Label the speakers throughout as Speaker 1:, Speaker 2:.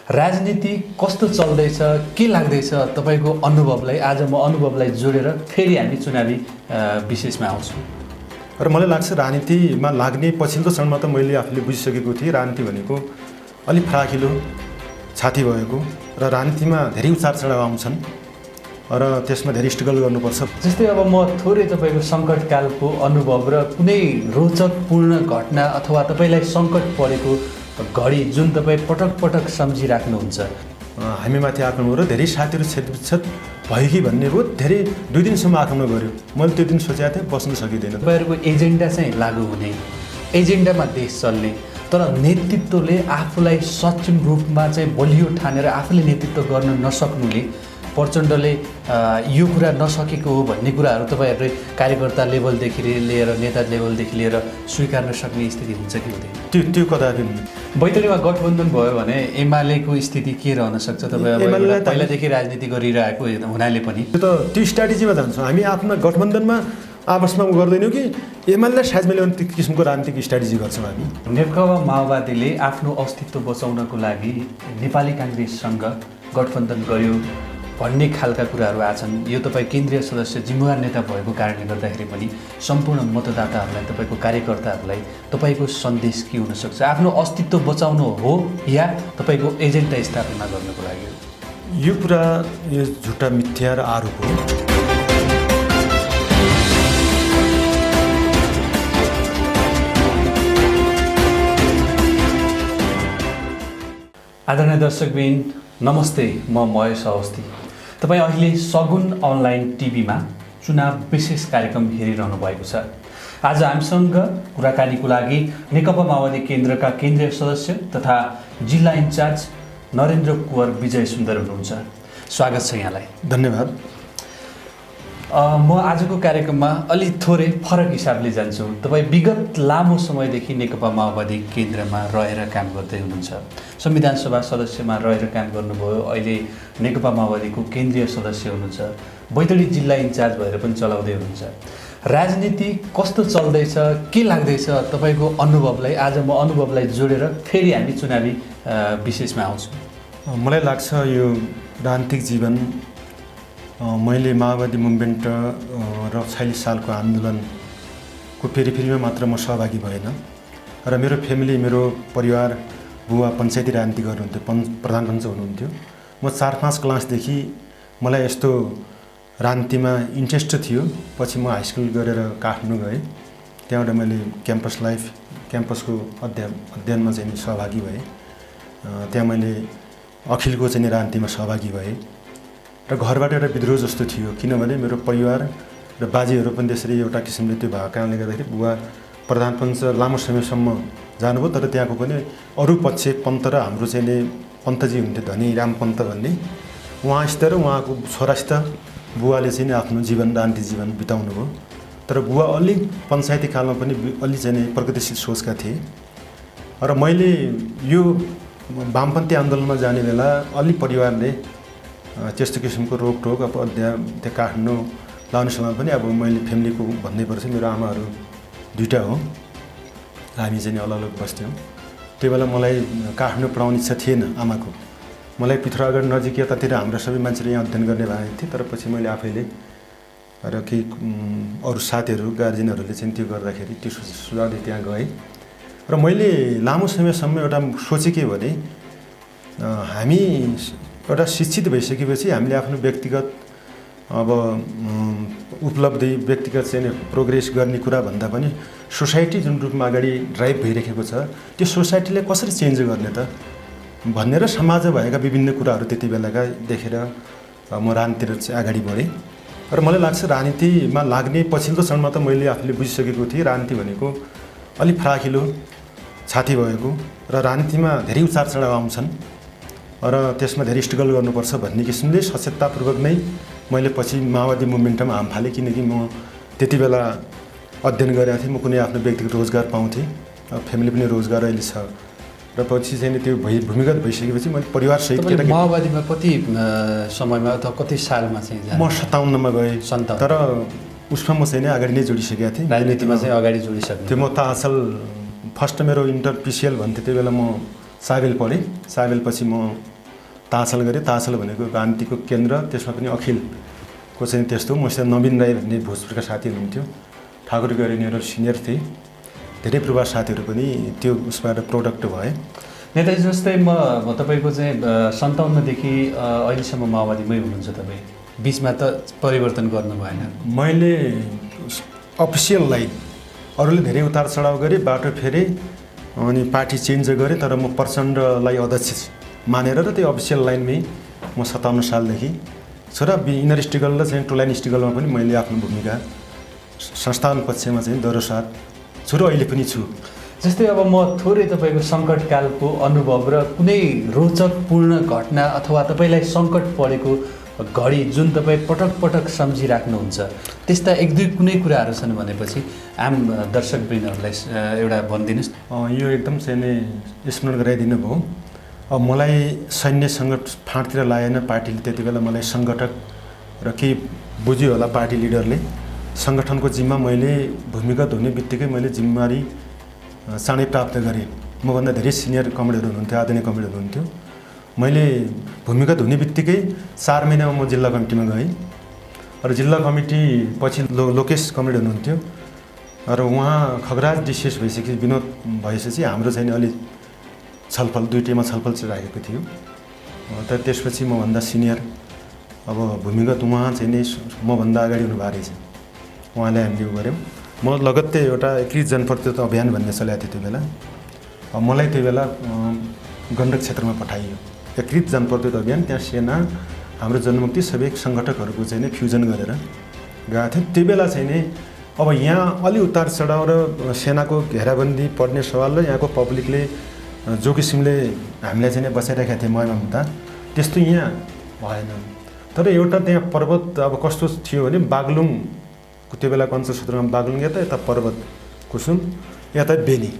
Speaker 1: राजनीति कस्तो चल्दैछ के लाग्दैछ तपाईको अनुभवलाई आज म अनुभवलाई जोडेर फेरि हामी चुनावी विशेषमा आउँछौँ।
Speaker 2: र मलाई लाग्छ राजनीतिमा लाग्ने पछिल्लो क्षणमा त मैले आफूले बुझिसकेको थिएँ राजनीति भनेको अलिक फराकिलो छाती भएको र राजनीतिमा धेरै उतार चढाव आउँछन् र त्यसमा धेरै स्ट्रगल गर्नुपर्छ।
Speaker 1: जस्तै अब म थोरै तपाईँको सङ्कटकालको अनुभव र कुनै रोचकपूर्ण घटना अथवा तपाईँलाई सङ्कट परेको घडी जुन तपाईँ पटक पटक सम्झिराख्नुहुन्छ।
Speaker 2: हामीमाथि आक्रमण र धेरै साथीहरू क्षतविक्षत भयो कि भन्ने रोज धेरै 2 दिनसम्म आक्रमण गर्यो। मैले त्यो दिन सोचेको थिएँ बस्न सकिँदैन।
Speaker 1: तपाईँहरूको एजेन्डा चाहिँ लागू हुने, एजेन्डामा देश चल्ने, तर नेतृत्वले आफूलाई सक्षम रूपमा चाहिँ बलियो ठानेर आफूले नेतृत्व गर्न नसक्नुले प्रचण्डले यो कुरा नसकेको हो भन्ने कुराहरू तपाईँहरूले कार्यकर्ता लेभलदेखि लिएर नेता लेभलदेखि लिएर स्वीकार्न सक्ने स्थिति हुन्छ कि हुँदैन?
Speaker 2: त्यो कदापि हुँदैन।
Speaker 1: बैतडीमा गठबन्धन भयो भने एमालेको स्थिति के रहन सक्छ? तपाईँ पहिलादेखि राजनीति गरिरहेको हुनाले पनि
Speaker 2: त्यो स्ट्राटेजीमा जान्छौँ हामी। आफ्नो गठबन्धनमा आपसमा गर्दैनौँ कि एमालेलाई साइज मिलाउने किसिमको राजनीतिक स्ट्राटेजी गर्छौँ हामी।
Speaker 1: नेकपा माओवादीले आफ्नो अस्तित्व बचाउनको लागि नेपाली काङ्ग्रेससँग गठबन्धन गर्यो भन्ने खालका कुराहरू आछन्। यो तपाईँ केन्द्रीय सदस्य जिम्मेवार नेता भएको कारणले गर्दाखेरि पनि सम्पूर्ण मतदाताहरूलाई तपाईँको कार्यकर्ताहरूलाई तपाईँको सन्देश के हुनसक्छ? आफ्नो अस्तित्व बचाउनु हो या तपाईँको एजेन्डा स्थापना गर्नको लागि?
Speaker 2: यो कुरा यो झुटा मिथ्या र आरोप हो।
Speaker 1: आदरणीय दर्शकबिन नमस्ते, म महेश अवस्थी। तपाईँ अहिले सगुन अनलाइन टिभीमा चुनाव विशेष कार्यक्रम हेरिरहनु भएको छ। आज हामीसँग कुराकानीको लागि नेकपा माओवादी केन्द्रका केन्द्रीय सदस्य तथा जिल्ला इन्चार्ज नरेन्द्र कुँवर विजय सुन्दर हुनुहुन्छ। स्वागत छ यहाँलाई।
Speaker 2: धन्यवाद।
Speaker 1: म आजको कार्यक्रममा अलि थोरै फरक हिसाबले जान्छु। तपाईँ विगत लामो समयदेखि नेकपा माओवादी केन्द्रमा रहेर काम गर्दै हुनुहुन्छ। संविधान सभा सदस्यमा रहेर काम गर्नुभयो, अहिले नेकपा माओवादीको केन्द्रीय सदस्य हुनुहुन्छ, बैतडी जिल्ला इन्चार्ज भएर पनि चलाउँदै हुनुहुन्छ। राजनीति कस्तो चल्दैछ के लाग्दैछ तपाईँको अनुभवलाई आज म अनुभवलाई जोडेर फेरि हामी चुनावी विशेषमा आउँछौँ।
Speaker 2: मलाई लाग्छ यो राजनीतिक जीवन मैले माओवादी मुभमेन्ट र 46 सालको आन्दोलनको फेरिमा मात्र म सहभागी भएन र मेरो फ्यामिली मेरो परिवार बुवा पञ्चायती राजनीति गर्नुहुन्थ्यो, प्रधान पञ्च हुनुहुन्थ्यो। म 4-5 क्लासदेखि मलाई यस्तो राजनीतिमा इन्ट्रेस्ट थियो। पछि म हाई स्कुल गरेर काठमाडौँ गएँ। त्यहाँबाट मैले क्याम्पसको अध्ययनमा चाहिँ सहभागी भएँ। त्यहाँ मैले अखिलको चाहिँ राजनीतिमा सहभागी भएँ र घरबाट एउटा विद्रोह जस्तो थियो, किनभने मेरो परिवार र बाजेहरू पनि त्यसरी एउटा किसिमले त्यो भएको कारणले गर्दाखेरि बुवा प्रधान पञ्च लामो समयसम्म जानुभयो। तर त्यहाँको पनि अरू पक्ष पन्त र हाम्रो चाहिँ पन्तजी हुन्थ्यो धनी राम पन्त भन्ने, उहाँसित र उहाँको छोरासित बुवाले चाहिँ आफ्नो जीवन राजनीतिक जीवन बिताउनु भयो। तर बुवा अलि पञ्चायती कालमा पनि अलि चाहिँ प्रगतिशील सोचका थिए र मैले यो वामपन्थी आन्दोलनमा जाने बेला अलि परिवारले त्यस्तो किसिमको रोकटोक अब त्यो काठमाडौँ लाउने समय पनि अब मैले फ्यामिलीको भन्नै पर्छ, मेरो आमाहरू 2टा हो, हामी चाहिँ अलग अलग बस्थ्यौँ। त्यो बेला मलाई काठमाडौँ पढाउने इच्छा थिएन आमाको। मलाई पिथौरागढ नजिक यतातिर हाम्रा सबै मान्छेले यहाँ अध्ययन गर्ने भएको थिए। तर पछि मैले आफैले र केही अरू साथीहरू गार्जेनहरूले चाहिँ त्यो गर्दाखेरि त्यो सुझावले त्यहाँ गएँ र मैले लामो समयसम्म एउटा सोचेँ के भने हामी एउटा शिक्षित भइसकेपछि हामीले आफ्नो व्यक्तिगत अब उपलब्धि व्यक्तिगत चाहिँ प्रोग्रेस गर्ने कुरा भन्दा पनि सोसाइटी जुन रूपमा अगाडि ड्राइभ भइरहेको छ त्यो सोसाइटीलाई कसरी चेन्ज गर्ने त भनेर समाजमा भएका विभिन्न कुराहरू त्यति बेलाका देखेर म राजनीतितिर चाहिँ अगाडि बढेँ। र मलाई लाग्छ राजनीतिमा लाग्ने पछिल्लो क्षणमा त मैले आफूले बुझिसकेको थिएँ राजनीति भनेको अलिक फराकिलो छाती भएको र राजनीतिमा धेरै उतार चढाव आउँछन् र त्यसमा धेरै स्ट्रगल गर्नुपर्छ भन्ने किसिमले सचेततापूर्वक नै मैले पछि माओवादी मुभमेन्टमा हाम फालेँ। किनकि म त्यति बेला अध्ययन गरेको थिएँ, म कुनै आफ्नो व्यक्तिगत रोजगार पाउँथेँ, फ्यामिली पनि रोजगार अहिले छ र पछि चाहिँ त्यो भूमिगत भइसकेपछि मैले परिवारसहित
Speaker 1: माओवादीमा कति समयमा अथवा कति सालमा चाहिँ?
Speaker 2: म 57मा गएँ। तर उसमा म चाहिँ अगाडि नै जोडिसकेको थिएँ,
Speaker 1: राजनीतिमा चाहिँ अगाडि जोडिसकेँ।
Speaker 2: त्यो म त असल फर्स्ट मेरो इन्टर पिसिएल भन्थेँ, त्यो बेला म साबेल पढेँ। साबेल पछि म ताछल गरेँ। ताछल भनेको क्रान्तिको केन्द्र, त्यसमा पनि अखिलको चाहिँ त्यस्तो। मसित नवीन राई भन्ने भोजपुरका साथी हुनुहुन्थ्यो, ठाकुर गैरेनीहरू सिनियर थिए, धेरै प्रवास साथीहरू पनि त्यो उसबाट प्रोडक्ट भए।
Speaker 1: नेताजी जस्तै म तपाईँको चाहिँ 57देखि अहिलेसम्म माओवादीमै हुनुहुन्छ तपाईँ, बिचमा त परिवर्तन गर्नु भएन?
Speaker 2: मैले अफिसियल लाइन अरूले धेरै उतार चढाव गरेँ, बाटो फेरेँ अनि पार्टी चेन्ज गरेँ, तर म प्रचण्डलाई अध्यक्ष मानेर र त्यो अफिसियल लाइनमै म 57 सालदेखि छु र इनर स्टिगल र चाहिँ टुलाइन स्टिगलमा पनि मैले आफ्नो भूमिका संस्थान पक्षमा चाहिँ दोहोरो साथ छु र अहिले पनि छु।
Speaker 1: जस्तै अब म थोरै तपाईँको सङ्कटकालको अनुभव र कुनै रोचकपूर्ण घटना अथवा तपाईँलाई सङ्कट परेको घडी जुन तपाईँ पटक पटक सम्झिराख्नुहुन्छ, त्यस्ता एक दुई कुनै कुराहरू छन् भनेपछि आम दर्शकवृन्दहरूलाई एउटा भनिदिनुहोस्।
Speaker 2: यो एकदम चाहिँ नै स्मरण गराइदिनु भयो। अब मलाई सैन्यसँग फाँटतिर लागेन पार्टीले, त्यति बेला मलाई सङ्गठक र केही बुझ्यो होला पार्टी लिडरले। सङ्गठनको जिम्मा मैले भूमिगत हुने बित्तिकै मैले जिम्मेवारी चाँडै प्राप्त गरेँ। मभन्दा धेरै सिनियर कमेडहरू हुनुहुन्थ्यो, आदरणीय कमेडहरू हुनुहुन्थ्यो। मैले भूमिगत हुने बित्तिकै 4 महिनामा म जिल्ला कमिटीमा गएँ र जिल्ला कमिटी पछि लोकेश कमेड हुनुहुन्थ्यो र उहाँ खगराज डिसिएस भइसकेपछि विनोद भएपछि हाम्रो चाहिँ अलि छलफल दुईटैमा छलफल राखेको थियो। तर त्यसपछि मभन्दा सिनियर अब भूमिगत उहाँ चाहिँ नि मभन्दा अगाडि हुनुभएको रहेछ, उहाँले हामीले गऱ्यौँ। म लगत्तै एउटा एकीकृत जनप्रतिनिधित्व अभियान भन्ने चलेको थियो त्यो बेला। मलाई त्यो बेला गण्डक क्षेत्रमा पठाइयो एकीकृत जनप्रतिनिधित्व अभियान। त्यहाँ सेना, हाम्रो जनमुक्ति सबै सङ्गठकहरूको चाहिँ नि फ्युजन गरेर गएको थियो। त्यो बेला चाहिँ नि अब यहाँ अलि उतार चढाव र सेनाको घेराबन्दी पर्ने सवाल र यहाँको पब्लिकले जो किसिमले हामीलाई चाहिँ बचाइरहेका थिए मयमा हुँदा, त्यस्तो यहाँ भएन। तर एउटा त्यहाँ पर्वत अब कस्तो थियो भने बागलुङको त्यो बेलाको अञ्चलक्षेत्रमा बागलुङ यता पर्वत कुसुम यता बेनी,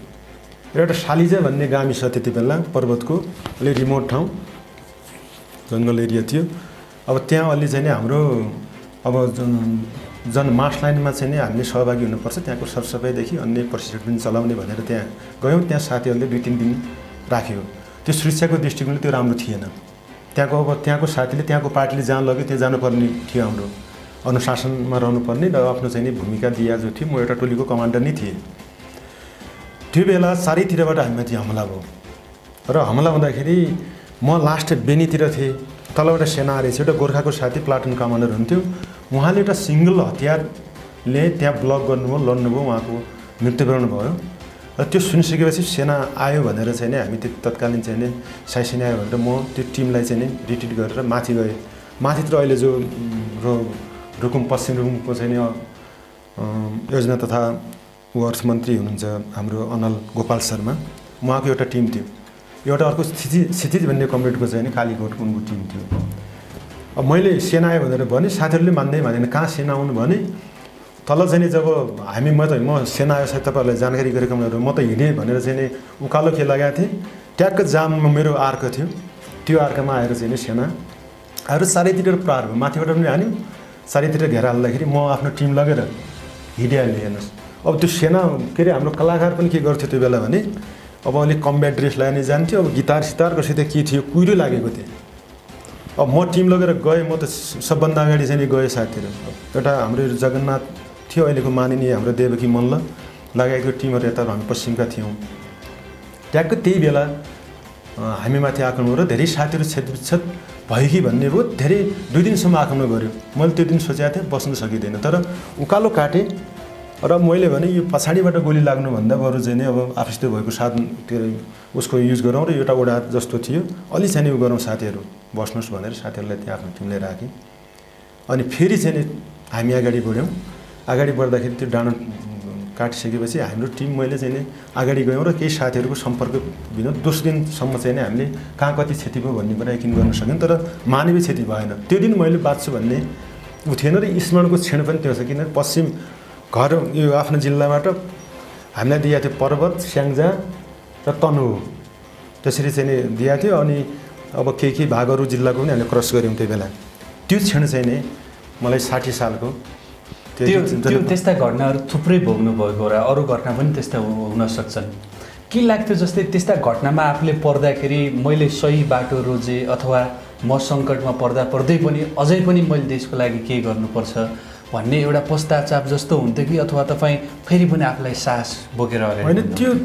Speaker 2: एउटा सालिजा भन्ने गाविस त्यति बेला पर्वतको अलि रिमोट ठाउँ जङ्गल एरिया थियो। अब त्यहाँ अलि चाहिँ हाम्रो अब मार्च लाइनमा चाहिँ नि हामीले सहभागी हुनुपर्छ, त्यहाँको सरसफाइदेखि अन्य प्रशिक्षण पनि चलाउने भनेर त्यहाँ गयौँ। त्यहाँ साथीहरूले 2-3 दिन राख्यो। त्यो सुरक्षाको दृष्टिकोणले त्यो राम्रो थिएन। त्यहाँको साथीले त्यहाँको पार्टीले जहाँ लग्यो त्यहाँ जानुपर्ने थियो, हाम्रो अनुशासनमा रहनुपर्ने र आफ्नो चाहिँ नि भूमिका दिया जो थियो। म एउटा टोलीको कमान्डर नै थिएँ। त्यो बेला चारैतिरबाट हामीमाथि हमला भयो र हमला हुँदाखेरि म लास्ट बेनीतिर थिएँ। तलबाट सेना रहेछ, एउटा गोर्खाको साथी प्लाटुन कमान्डर हुन्थ्यो, उहाँले एउटा सिङ्गल हतियारले त्यहाँ ब्लक गर्नुभयो, लड्नुभयो, उहाँको मृत्युवरण भयो। र त्यो सुनिसकेपछि सेना आयो भनेर चाहिँ नि हामी त्यो तत्कालीन चाहिँ नि साइसेना आयो भनेर म त्यो टिमलाई चाहिँ नि रिट्रिट गरेर माथि गएँ। माथितिर अहिले जो रुकुम पश्चिम रुकुमको चाहिँ नि योजना तथा अर्थमन्त्री हुनुहुन्छ हाम्रो अनल गोपाल शर्मा, उहाँको एउटा टिम थियो। एउटा अर्को क्षितिज भन्ने कमरेडको चाहिँ नि कालीकोटको उनको टिम थियो। अब मैले सेना आयो भनेर भने साथीहरूले मानेन। कहाँ सेना आउनु भने तल चाहिँ नि जब म सेना आयो सायद तपाईँहरूलाई जानकारी गरेको म त हिँडेँ भनेर चाहिँ नि उकालो के लगाएको थिएँ। ट्याक्क जाममा मेरो आर्क थियो, त्यो आर्कमा आएर चाहिँ नि सेना आएर चारैतिर प्रहार भयो। माथिबाट पनि हान्यो, चारैतिर घेरा हाल्दाखेरि म आफ्नो टिम लगेर हिँडिहालेँ। हेर्नुहोस्, अब त्यो सेना के अरे हाम्रो कलाकार पनि के गर्थ्यो त्यो बेला भने अब अलिक कम्ब्याट ड्रेस लगाएर जान्थ्यो। अब गिटार सितार कसै के थियो, कुहिरो लागेको थियो। अब म टिम लगेर गएँ, म त सबभन्दा अगाडि चाहिँ गएँ साथीहरू। एउटा हाम्रो जगन्नाथ थियो, अहिलेको माननीय हाम्रो देवकी मल्ल लगाएको टिमहरू यता हामी पश्चिमका थियौँ। ट्याक्क त्यही बेला हामीमाथि आक्रमण र धेरै साथीहरू क्षतविक्षत भयो कि भन्ने भयो। धेरै 2 दिनसम्म आक्रमण गऱ्यो। मैले त्यो दिन सोचेको थिएँ बस्न सकिँदैन, तर उकालो काटेँ र मैले भने यो पछाडिबाट गोली लाग्नुभन्दा बरु चाहिँ नि अब आफूसित भएको साधन के अरे उसको युज गरौँ र एउटा ओडा जस्तो थियो, अलि चाहिँ उ गरौँ साथीहरू बस्नुहोस् भनेर साथीहरूलाई त्यहाँ आफ्नो टिमलाई राखेँ। अनि फेरि चाहिँ नि हामी अगाडि बढ्यौँ। अगाडि बढ्दाखेरि त्यो डाँडो काटिसकेपछि हाम्रो टिम मैले चाहिँ नि अगाडि गयौँ र केही साथीहरूको सम्पर्क बिना दोस्रो दिनसम्म चाहिँ नि हामीले कहाँ कति क्षति भयो भन्ने कुरा यकिन गर्न सक्यौँ, तर मानवीय क्षति भएन। त्यो दिन मैले बाँच्छु भन्ने उ थिएन र स्मरणको क्षण पनि त्यो छ। किन पश्चिम घर यो आफ्नो जिल्लाबाट हामीलाई दिएको थियो पर्वत, स्याङ्जा र तनु, त्यसरी चाहिँ नि दिएको थियो। अनि अब केही भागहरू जिल्लाको पनि हामीले क्रस गऱ्यौँ त्यो बेला। त्यो क्षण चाहिँ नि मलाई 60 सालको
Speaker 1: त्यो त्यस्ता घटनाहरू थुप्रै भोग्नु भएको र अरू घटना पनि त्यस्ता हुन सक्छन्। के लाग्थ्यो जस्तै त्यस्ता घटनामा आफूले पर्दाखेरि मैले सही बाटो रोजेँ अथवा म सङ्कटमा पर्दै पनि अझै पनि मैले देशको लागि के गर्नुपर्छ भन्ने एउटा पश्चाताप जस्तो हुन्थ्यो कि अथवा तपाईँ फेरि पनि आफूलाई साहस बोकेर अगाडि
Speaker 2: होइन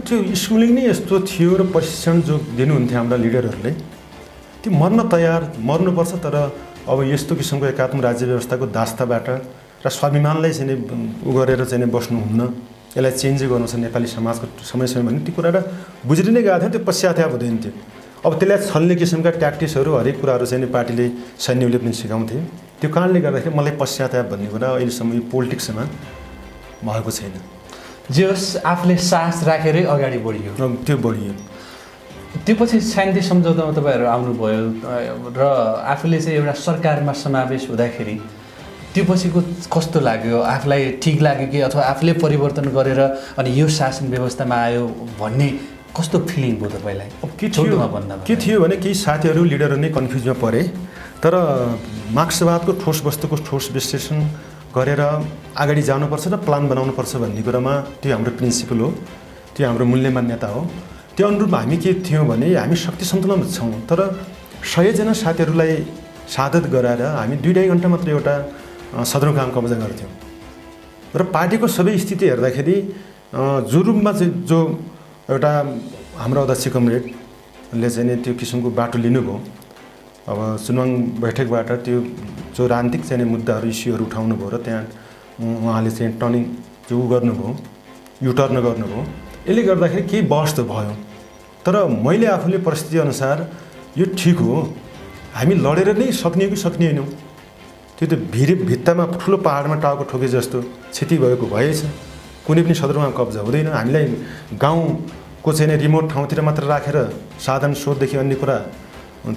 Speaker 2: त्यो स्कुलिङ नै यस्तो थियो र प्रशिक्षण जो दिनुहुन्थ्यो हाम्रा लिडरहरूले त्यो मर्न तयार मर्नुपर्छ तर अब यस्तो किसिमको एकात्म राज्य व्यवस्थाको दास्ताबाट र स्वाभिमानलाई चाहिँ उ गरेर चाहिँ बस्नुहुन्न यसलाई चेन्ज गर्नु छ नेपाली समाजको समय भन्ने त्यो कुरा बुझिँदै नै गएको थियो त्यो पश्चाताप हुँदैन थियो अब त्यसलाई छल्ने किसिमका ट्याक्टिक्सहरू हरेक कुराहरू चाहिँ पार्टीले सैन्यले पनि सिकाउँथे त्यो कारणले गर्दाखेरि मलाई पश्चाताप भन्ने कुरा अहिलेसम्म यो पोलिटिक्समा भएको छैन
Speaker 1: जे होस् आफूले साहस राखेरै अगाडि बढियो
Speaker 2: त्यो बढियो
Speaker 1: त्यो पछि शान्ति सम्झौतामा तपाईँहरू आउनुभयो र आफूले चाहिँ एउटा सरकारमा समावेश हुँदाखेरि त्यो पछिको कस्तो लाग्यो आफूलाई ठिक लाग्यो कि अथवा आफूले परिवर्तन गरेर अनि यो शासन व्यवस्थामा आयो भन्ने कस्तो फिलिङ भयो तपाईँलाई
Speaker 2: के थियो भने केही साथीहरू लिडरहरू नै कन्फ्युजमा परे तर मार्क्सवादको ठोस वस्तुको ठोस विश्लेषण गरेर अगाडि जानुपर्छ र प्लान बनाउनुपर्छ भन्ने कुरामा त्यो हाम्रो प्रिन्सिपल हो त्यो हाम्रो मूल्य मान्यता हो त्यो अनुरूप हामी के थियौँ भने हामी शक्ति सन्तुलनमा छौँ तर 100 जना साथीहरूलाई सादत गराएर हामी 2-2.5 घन्टा मात्र एउटा सदरमुकाम कब्जा गर्थ्यौँ र पार्टीको सबै स्थिति हेर्दाखेरि जो रूपमा चाहिँ जो एउटा हाम्रो अध्यक्ष कमरेडले चाहिँ त्यो किसिमको बाटो लिनुभयो अब चुनाव बैठकबाट त्यो जो राजनीतिक चाहिँ मुद्दाहरू इस्युहरू उठाउनु भयो र त्यहाँ उहाँले चाहिँ टर्निङ जो गर्नुभयो युटर्न गर्नुभयो यसले गर्दाखेरि केही बहस त भयो तर मैले आफूले परिस्थिति अनुसार यो ठिक हो हामी लडेर नै सक्ने कि सक्ने होइनौँ त्यो त भित्तामा ठुलो पहाडमा टाउको ठोके जस्तो क्षति भएको भएछ कुनै पनि सदरमुकाम कब्जा हुँदैन हामीलाई गाउँको चाहिँ रिमोट ठाउँतिर मात्र राखेर साधन स्रोतदेखि अन्य कुरा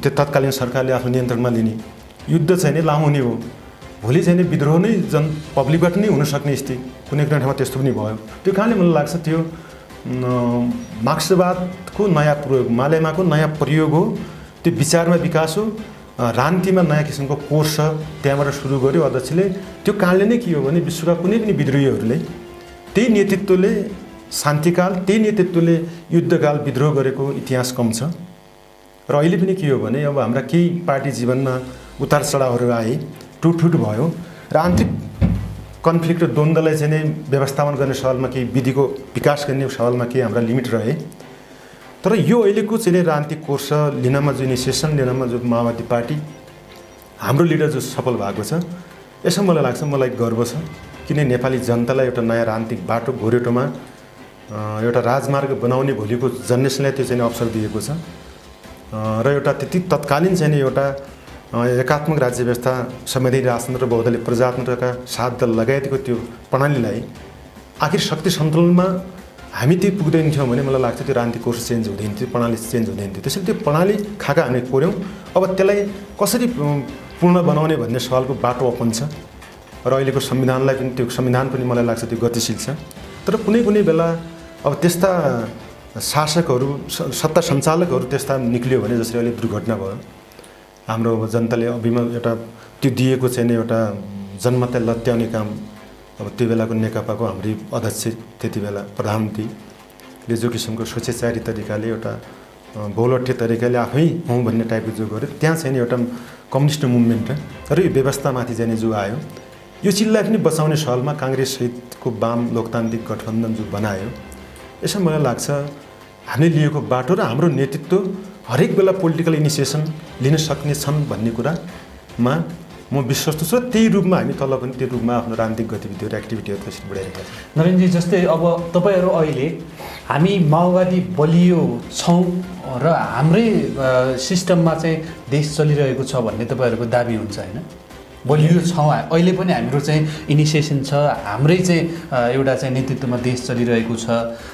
Speaker 2: त्यो तत्कालीन सरकारले आफ्नो नियन्त्रणमा लिने युद्ध चाहिँ नै लामो हुने हो भोलि चाहिँ नि विद्रोह नै पब्लिकबाट नै हुनसक्ने स्थिति कुनै कुनै ठाउँमा त्यस्तो पनि भयो त्यो कारणले मलाई लाग्छ त्यो मार्क्सवादको नयाँ प्रयोग मालेमाको नयाँ प्रयोग हो त्यो विचारमा विकास हो राजनीतिमा नयाँ किसिमको कोर्स छ त्यहाँबाट सुरु गर्यो अध्यक्षले त्यो कारणले नै के हो भने विश्वका कुनै पनि विद्रोहीहरूले त्यही नेतृत्वले शान्तिकाल त्यही नेतृत्वले युद्धकाल विद्रोह गरेको इतिहास कम छ र अहिले पनि के हो भने अब हाम्रा केही पार्टी जीवनमा उतार चढावहरू आए टुट भयो र आन्तरिक कन्फ्लिक्ट र द्वन्द्वलाई चाहिँ नै व्यवस्थापन गर्ने सवालमा केही विधिको विकास गर्ने सवालमा केही हाम्रा लिमिट रहे तर यो अहिलेको चाहिँ राजनीतिक कोर्स लिनमा जो इनिसिएसन लिनमा जो माओवादी पार्टी हाम्रो लिडर जो सफल भएको छ यसमा मलाई लाग्छ मलाई गर्व छ किन नेपाली जनतालाई एउटा नयाँ राजनीतिक बाटो गोरेटोमा एउटा राजमार्ग बनाउने भोलिको जेनेरेसनलाई त्यो चाहिँ अवसर दिएको छ र एउटा त्यति तत्कालीन चाहिँ एउटा एकात्मक राज्य व्यवस्था संवैधानिक राजतन्त्र र बहुदलीय प्रजातन्त्रका 7 दल लगायतको त्यो प्रणालीलाई आखिर शक्ति सन्तुलनमा हामी त्यो पुग्दैन थियौँ भने मलाई लाग्छ त्यो राजनीतिक कोर्स चेन्ज हुँदैन थियो प्रणाली चेन्ज हुँदैन थियो त्यसैले त्यो प्रणाली खाका हामी कोर्यौँ अब त्यसलाई कसरी पूर्ण बनाउने भन्ने सवालको बाटो ओपन छ र अहिलेको संविधानलाई पनि त्यो संविधान पनि मलाई लाग्छ त्यो गतिशील छ तर कुनै बेला अब त्यस्ता शासकहरू सत्ता सञ्चालकहरू त्यस्ता निक्लियो भने जसरी अहिले दुर्घटना भयो हाम्रो जनताले एउटा त्यो दिएको चाहिँ एउटा जन्मतै लत्याउने काम अब त्यो बेलाको नेकपाको हाम्रो अध्यक्ष त्यति बेला प्रधानमन्त्रीले जो किसिमको स्वेच्छाचारी तरिकाले एउटा बहुलठ्य तरिकाले आफै हौँ भन्ने टाइपको जो गर्यो त्यहाँ चाहिँ एउटा कम्युनिस्ट मुभमेन्ट र यो व्यवस्थामाथि चाहिँ जो आयो यो चिजलाई पनि बचाउने सवालमा काङ्ग्रेस सहितको वाम लोकतान्त्रिक गठबन्धन जो बनायो यसमा मलाई लाग्छ हामीले लिएको बाटो र हाम्रो नेतृत्व हरेक बेला पोलिटिकल इनिसिएसन लिन सक्ने छन् भन्ने कुरामा म विश्वस्त छु र त्यही रूपमा हामी तल पनि त्यो रूपमा आफ्नो राजनीतिक गतिविधिहरू एक्टिभिटीहरू त्यसरी बढाइरहेका छौँ।
Speaker 1: नरेनजी जस्तै अब तपाईँहरू अहिले हामी माओवादी बलियो छौँ र हाम्रै सिस्टममा चाहिँ देश चलिरहेको छ भन्ने तपाईँहरूको दाबी हुन्छ होइन? बलियो छौँ अहिले पनि हाम्रो चाहिँ इनिसिएसन छ हाम्रै चाहिँ एउटा चाहिँ नेतृत्वमा देश चलिरहेको छ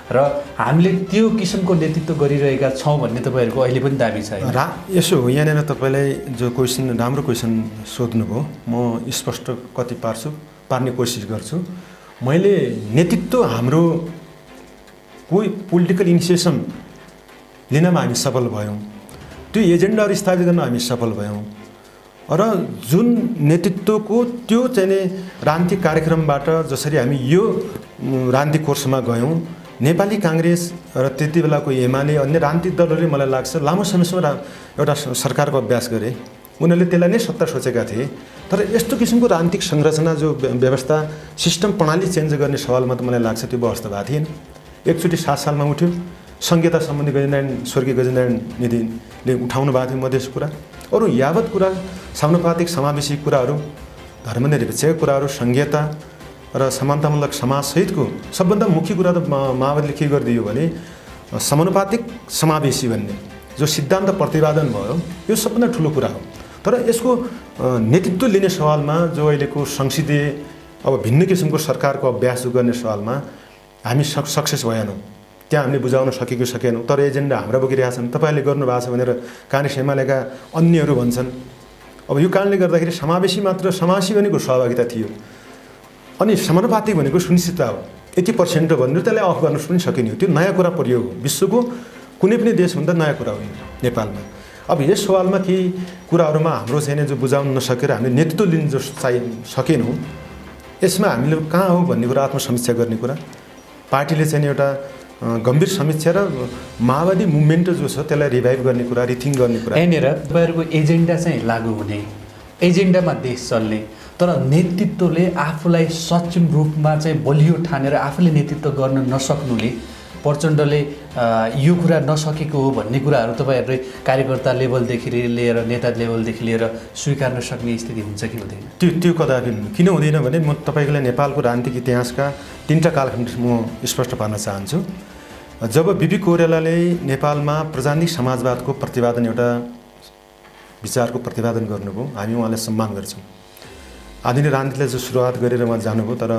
Speaker 1: र हामीले त्यो किसिमको नेतृत्व गरिरहेका छौँ भन्ने तपाईँहरूको अहिले पनि दाबी छ
Speaker 2: यसो हो यहाँनिर तपाईँलाई जो क्वेसन राम्रो क्वेसन सोध्नुभयो म स्पष्ट कति पार्ने कोसिस गर्छु। मैले नेतृत्व हाम्रो कोही पोलिटिकल इनिसिएसन लिनमा हामी सफल भयौँ त्यो एजेन्डाहरू स्थापित गर्न हामी सफल भयौँ र जुन नेतृत्वको त्यो चाहिँ राजनीतिक कार्यक्रमबाट जसरी हामी यो राजनीतिक कोर्समा गयौँ नेपाली काङ्ग्रेस र त्यति बेलाको एमाले अन्य राजनीतिक दलहरूले मलाई लाग्छ लामो समयसम्म एउटा सरकारको अभ्यास गरे। उनीहरूले त्यसलाई नै सत्ता सोचेका थिए। तर यस्तो किसिमको राजनीतिक संरचना जो व्यवस्था सिस्टम प्रणाली चेन्ज गर्ने सवालमा त मलाई लाग्छ त्यो व्यवस्था भएको थिएन। एकचोटि 7 सालमा उठ्यो, संहिता सम्बन्धी स्वर्गीय गजेन्द्रनारायण निधिले उठाउनु भएको थियो मधेसको कुरा। अरू यावत कुरा समानुपातिक समावेशी कुराहरू, धर्मनिरपेक्षका कुराहरू, संहिता र समानतामूलक समाजसहितको सबभन्दा मुख्य कुरा त माओवादीले के गरिदियो भने समानुपातिक समावेशी भन्ने जो सिद्धान्त प्रतिपादन भयो, यो सबभन्दा ठुलो कुरा हो। तर यसको नेतृत्व लिने सवालमा जो अहिलेको संसदीय अब भिन्न किसिमको सरकारको अभ्यास गर्ने सवालमा हामी सक्सेस भएनौँ। त्यहाँ हामीले बुझाउन सकेनौँ। तर एजेन्डा हाम्रा बोकिरहेछन्, तपाईँहरूले गर्नुभएको छ भनेर काङ्ग्रेस एमालेका अन्यहरू भन्छन्। अब यो कारणले गर्दाखेरि समावेशी मात्र समावेशी भनेको सहभागिता थियो अनि समानुपातिक भनेको सुनिश्चितता हो। 80% भनेर त्यसलाई अफ गर्न पनि सकिने हो। त्यो नयाँ कुरा प्रयोग हो। विश्वको कुनै पनि देशभन्दा नयाँ कुरा हो नेपालमा। अब यस सवालमा केही कुराहरूमा हाम्रो चाहिँ जो बुझाउन नसकेर हामीले नेतृत्व लिन जो सकेनौँ, यसमा हामीले कहाँ हो भन्ने कुरा आत्मसमीक्षा गर्ने कुरा, पार्टीले चाहिँ एउटा गम्भीर समीक्षा र माओवादी मुभमेन्ट जो छ त्यसलाई रिभाइभ गर्ने कुरा, रिथिङ गर्ने कुरा।
Speaker 1: यहाँनिर तपाईँहरूको एजेन्डा चाहिँ लागू हुने, एजेन्डामा देश चल्ने, तर नेतृत्वले आफूलाई सक्षम रूपमा चाहिँ बलियो ठानेर आफूले नेतृत्व गर्न नसक्नुले प्रचण्डले यो कुरा नसकेको हो भन्ने कुराहरू तपाईँहरूले कार्यकर्ता लेभलदेखि लिएर नेता लेभलदेखि लिएर स्वीकार्न सक्ने स्थिति हुन्छ कि हुँदैन?
Speaker 2: त्यो कदापि किन हुँदैन भने म तपाईँलाई नेपालको राजनीतिक इतिहासका 3टा कालखण्ड म स्पष्ट पार्न चाहन्छु। जब बिपी कोइरालाले नेपालमा प्रजातान्त्रिक समाजवादको प्रतिपादन एउटा विचारको प्रतिपादन गर्नुभयो, हामी उहाँलाई सम्मान गर्छौँ। आधुनिक राजनीतिलाई जो सुरुवात गरेर उहाँ जानुभयो, तर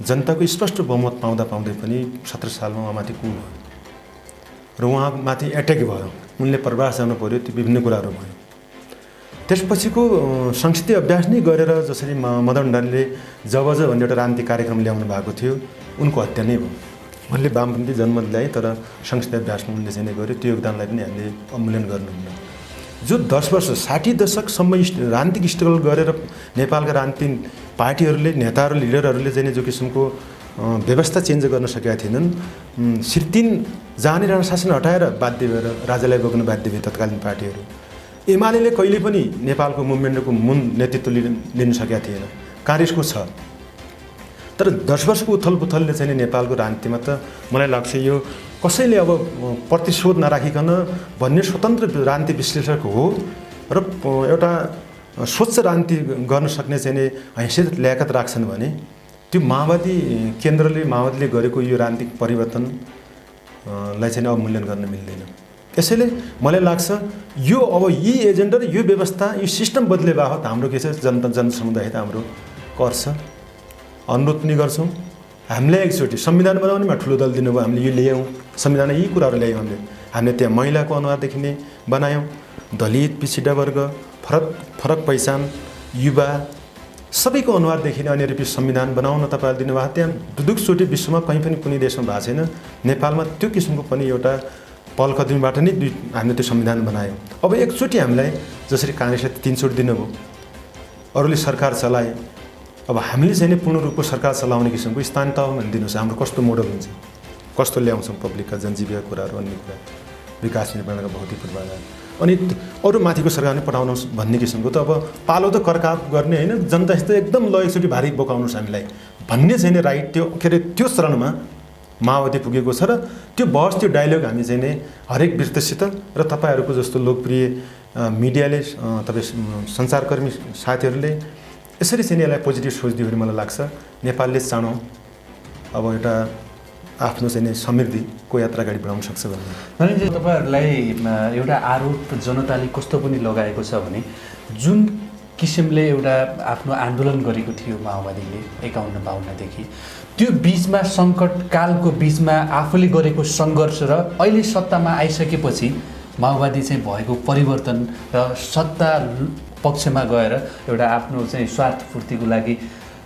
Speaker 2: जनताको स्पष्ट बहुमत पाउँदा पनि 17 सालमा उहाँमाथि कु भयो र उहाँमाथि एट्याक भयो। उनले प्रवास जानु पर्यो, त्यो विभिन्न कुराहरू भयो। त्यसपछिको संसदीय अभ्यास नै गरेर जसरी मदन भण्डारीले जबज भन्ने एउटा राजनीतिक कार्यक्रम ल्याउनु भएको थियो, उनको हत्या नै भयो। उनले वामपन्थी जन्म ल्याए तर संसदीय अभ्यासमा उनले चाहिँ गरेयो। त्यो योगदानलाई पनि हामीले अवमूल्यन गर्नुहुन्न। जो 10 वर्ष 60 दशकसम्म राजनीतिक स्ट्रगल गरेर नेपालका राजनीतिक पार्टीहरूले, नेताहरू, लिडरहरूले चाहिँ जो किसिमको व्यवस्था चेन्ज गर्न सकेका थिएनन्, श्री 3 जाने राणा शासन हटाएर बाध्य भएर राजालाई बोक्न बाध्य भए तत्कालीन पार्टीहरू। एमाले कहिले पनि नेपालको मुभमेन्टको मुन नेतृत्व लिन सकेका थिएन। काङ्ग्रेसको छ, तर 10 वर्षको उथलपुथलले चाहिँ नेपालको राजनीतिमा त मलाई लाग्छ यो कसैले अब प्रतिशोध नराखिकन भन्ने स्वतन्त्र राजनीति विश्लेषक हो र एउटा स्वच्छ राजनीति गर्न सक्ने चाहिँ हैसियत ल्याकत राख्छन् भने त्यो माओवादी केन्द्रले माओवादीले गरेको यो राजनीतिक परिवर्तनलाई चाहिँ अवमूल्यन गर्न मिल्दैन। त्यसैले मलाई लाग्छ यो अब यी एजेन्डा र यो व्यवस्था, यो सिस्टम बदले बापत हाम्रो के छ जनसमुदाय त हाम्रो कर छ। अनुरोध पनि गर्छौँ, हामीले एकचोटि संविधान बनाउनेमा ठुलो दल दिनुभयो, हामीले यो ल्यायौँ, संविधान यी कुराहरू ल्यायौँ। हामीले त्यहाँ महिलाको अनुहारदेखि नै बनायौँ, दलित, पिछडित वर्ग, फरक पहिचान, युवा सबैको अनुहारदेखि नै अन्य संविधान बनाउन तपाईँहरूले दिनुभएको। त्यहाँ दुदुकचोटि विश्वमा कहीँ पनि कुनै देशमा भएको छैन। नेपालमा त्यो किसिमको पनि एउटा पहल कदमीबाट नै हामीले त्यो संविधान बनायौँ। अब एकचोटि हामीलाई जसरी काङ्ग्रेसले 3 चोटि दिनुभयो, अरूले सरकार चलाए, अब हामीले चाहिँ पूर्ण रूपको सरकार चलाउने किसिमको स्थानीय तहमा दिनुहोस्। हाम्रो कस्तो मोडल हुन्छ, कस्तो ल्याउँछौँ पब्लिकका जनजीविका कुराहरू, अन्य कुरा, विकास निर्माणका भौतिक पूर्वाधार, अनि अरू माथिको सरकारले पठाउनु भन्ने किसिमको त अब पालो त करकाप गर्ने होइन, जनतासित एकदम ल एकचोटि भारी बोकाउनुहोस् हामीलाई भन्ने चाहिँ राइट त्यो के अरे त्यो चरणमा माओवादी पुगेको छ। र त्यो बहस, त्यो डायलग हामी चाहिँ हरेक व्यक्तिसित र तपाईँहरूको जस्तो लोकप्रिय मिडियाले, तपाईँ सञ्चारकर्मी साथीहरूले यसरी चाहिँ यसलाई पोजिटिभ सोचिदियो भने मलाई लाग्छ नेपालले चाँडो अब एउटा आफ्नो चाहिँ समृद्धिको यात्रा अगाडि बढाउन सक्छ भन्ने।
Speaker 1: नरेनजी, तपाईँहरूलाई एउटा आरोप जनताले कस्तो पनि लगाएको छ भने जुन किसिमले एउटा आफ्नो आन्दोलन गरेको थियो माओवादीले 51-52देखि, त्यो बिचमा सङ्कटकालको बिचमा आफूले गरेको सङ्घर्ष र अहिले सत्तामा आइसकेपछि माओवादी चाहिँ भएको परिवर्तन र सत्ता पक्षमा गएर एउटा आफ्नो चाहिँ स्वार्थ पूर्तिको लागि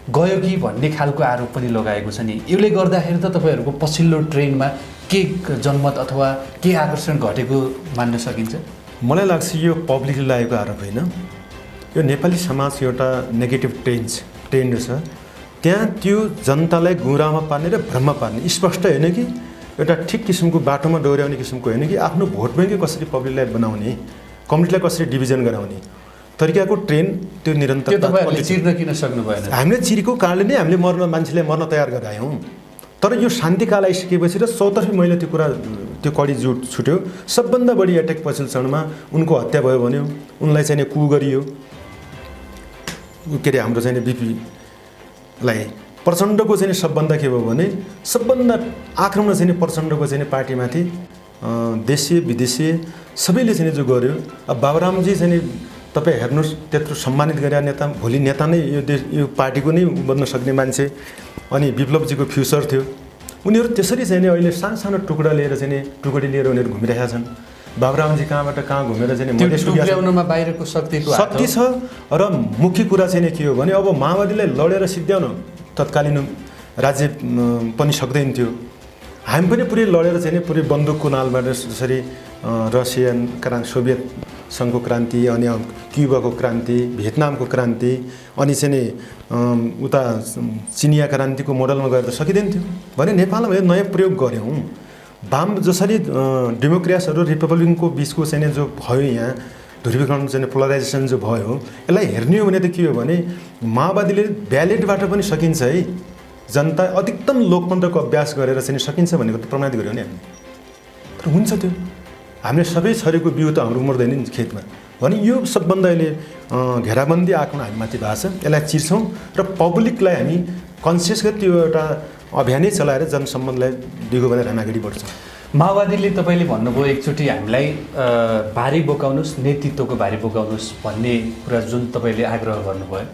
Speaker 1: गयो कि भन्ने खालको आरोप पनि लगाएको छ नि। यसले गर्दाखेरि त तपाईँहरूको पछिल्लो ट्रेनमा के जनमत अथवा के आकर्षण घटेको मान्न सकिन्छ?
Speaker 2: मलाई लाग्छ यो पब्लिकले लागेको आरोप होइन, यो नेपाली समाजको एउटा नेगेटिभ ट्रेन्ड छ। त्यहाँ त्यो जनतालाई गुमराहमा पार्ने र भ्रममा पार्ने स्पष्ट होइन कि एउटा ठिक किसिमको बाटोमा डोर्याउने किसिमको होइन कि आफ्नो भोट ब्याङ्कै कसरी पब्लिकलाई बनाउने, कम्युनिटीलाई कसरी डिभिजन गराउने तरिकाको ट्रेन त्यो निरन्तरता
Speaker 1: तपाईँहरूले चिर्न किन सक्नु भएन?
Speaker 2: हामीले चिरेको कारणले नै हामीले मान्छेलाई मर्न तयार गरायौँ। तर यो शान्तिकाल आइसकेपछि र चौतर्फी मैले त्यो कुरा त्यो कडी छुट्यो। सबभन्दा बढी एट्याक पछिल्लो क्षणमा उनको हत्या भयो भन्यो, उनलाई चाहिँ कु गरियो, के अरे हाम्रो चाहिँ बिपीलाई प्रचण्डको चाहिँ सबभन्दा के भयो भने सबभन्दा आक्रमण चाहिँ प्रचण्डको चाहिँ पार्टीमाथि देशीय विदेशीय सबैले चाहिँ जो गर्यो। अब बाबुरामजी चाहिँ तपाईँ हेर्नुहोस् त्यत्रो सम्मानित गरेर नेता, भोलि नेता नै यो पार्टीको नै बन्न सक्ने मान्छे, अनि विप्लवजीको फ्युचर थियो। उनीहरू त्यसरी चाहिँ अहिले सानो सानो टुक्रा लिएर चाहिँ टुकडी लिएर उनीहरू घुमिरहेका छन्। बाबुरामजी कहाँबाट कहाँ घुमेर चाहिँ
Speaker 1: बाहिरको
Speaker 2: शक्ति छ। र मुख्य कुरा चाहिँ के हो भने अब माओवादीलाई लडेर सिद्ध्याउन तत्कालीन राज्य पनि सक्दैन थियो। हामी पनि पुरै लडेर चाहिँ पुरै बन्दुकको नालबाट जसरी रसियन क्रान्ति, सोभियत सङ्घको क्रान्ति, अनि क्युबाको क्रान्ति, भियतनामको क्रान्ति, अनि चाहिँ उता चिनिया क्रान्तिको मोडलमा गएर त सकिँदैन थियो भने नेपालमा यो नयाँ प्रयोग गऱ्यौँ। वाम जसरी डेमोक्रेसीहरू रिपब्लिकनको बिचको चाहिँ जो भयो, यहाँ ध्रुवीकरण चाहिँ पोलराइजेसन जो भयो, यसलाई हेर्ने हो भने त के हो भने माओवादीले ब्यालेटबाट पनि सकिन्छ है, जनता अधिकतम लोकतन्त्रको अभ्यास गरेर चाहिँ सकिन्छ भनेको त प्रमाणित गर्यो नि हामीले। तर हुन्छ त्यो हामीले सबै छरेको बिउ त हाम्रो उम्रदैन नि खेतमा भने यो सबभन्दा अहिले घेराबन्दी आक्रमण हामीमाथि भएको छ। यसलाई चिर्छौँ र पब्लिकलाई हामी कन्सियस गरी त्यो एउटा अभियानै चलाएर जनसम्बन्धलाई दिगो भनेर हामी अगाडि बढ्छौँ।
Speaker 1: माओवादीले तपाईँले भन्नुभयो एकचोटि हामीलाई भारी बोकाउनुहोस्, नेतृत्वको भारी बोकाउनुहोस् भन्ने कुरा जुन तपाईँले आग्रह गर्नुभयो,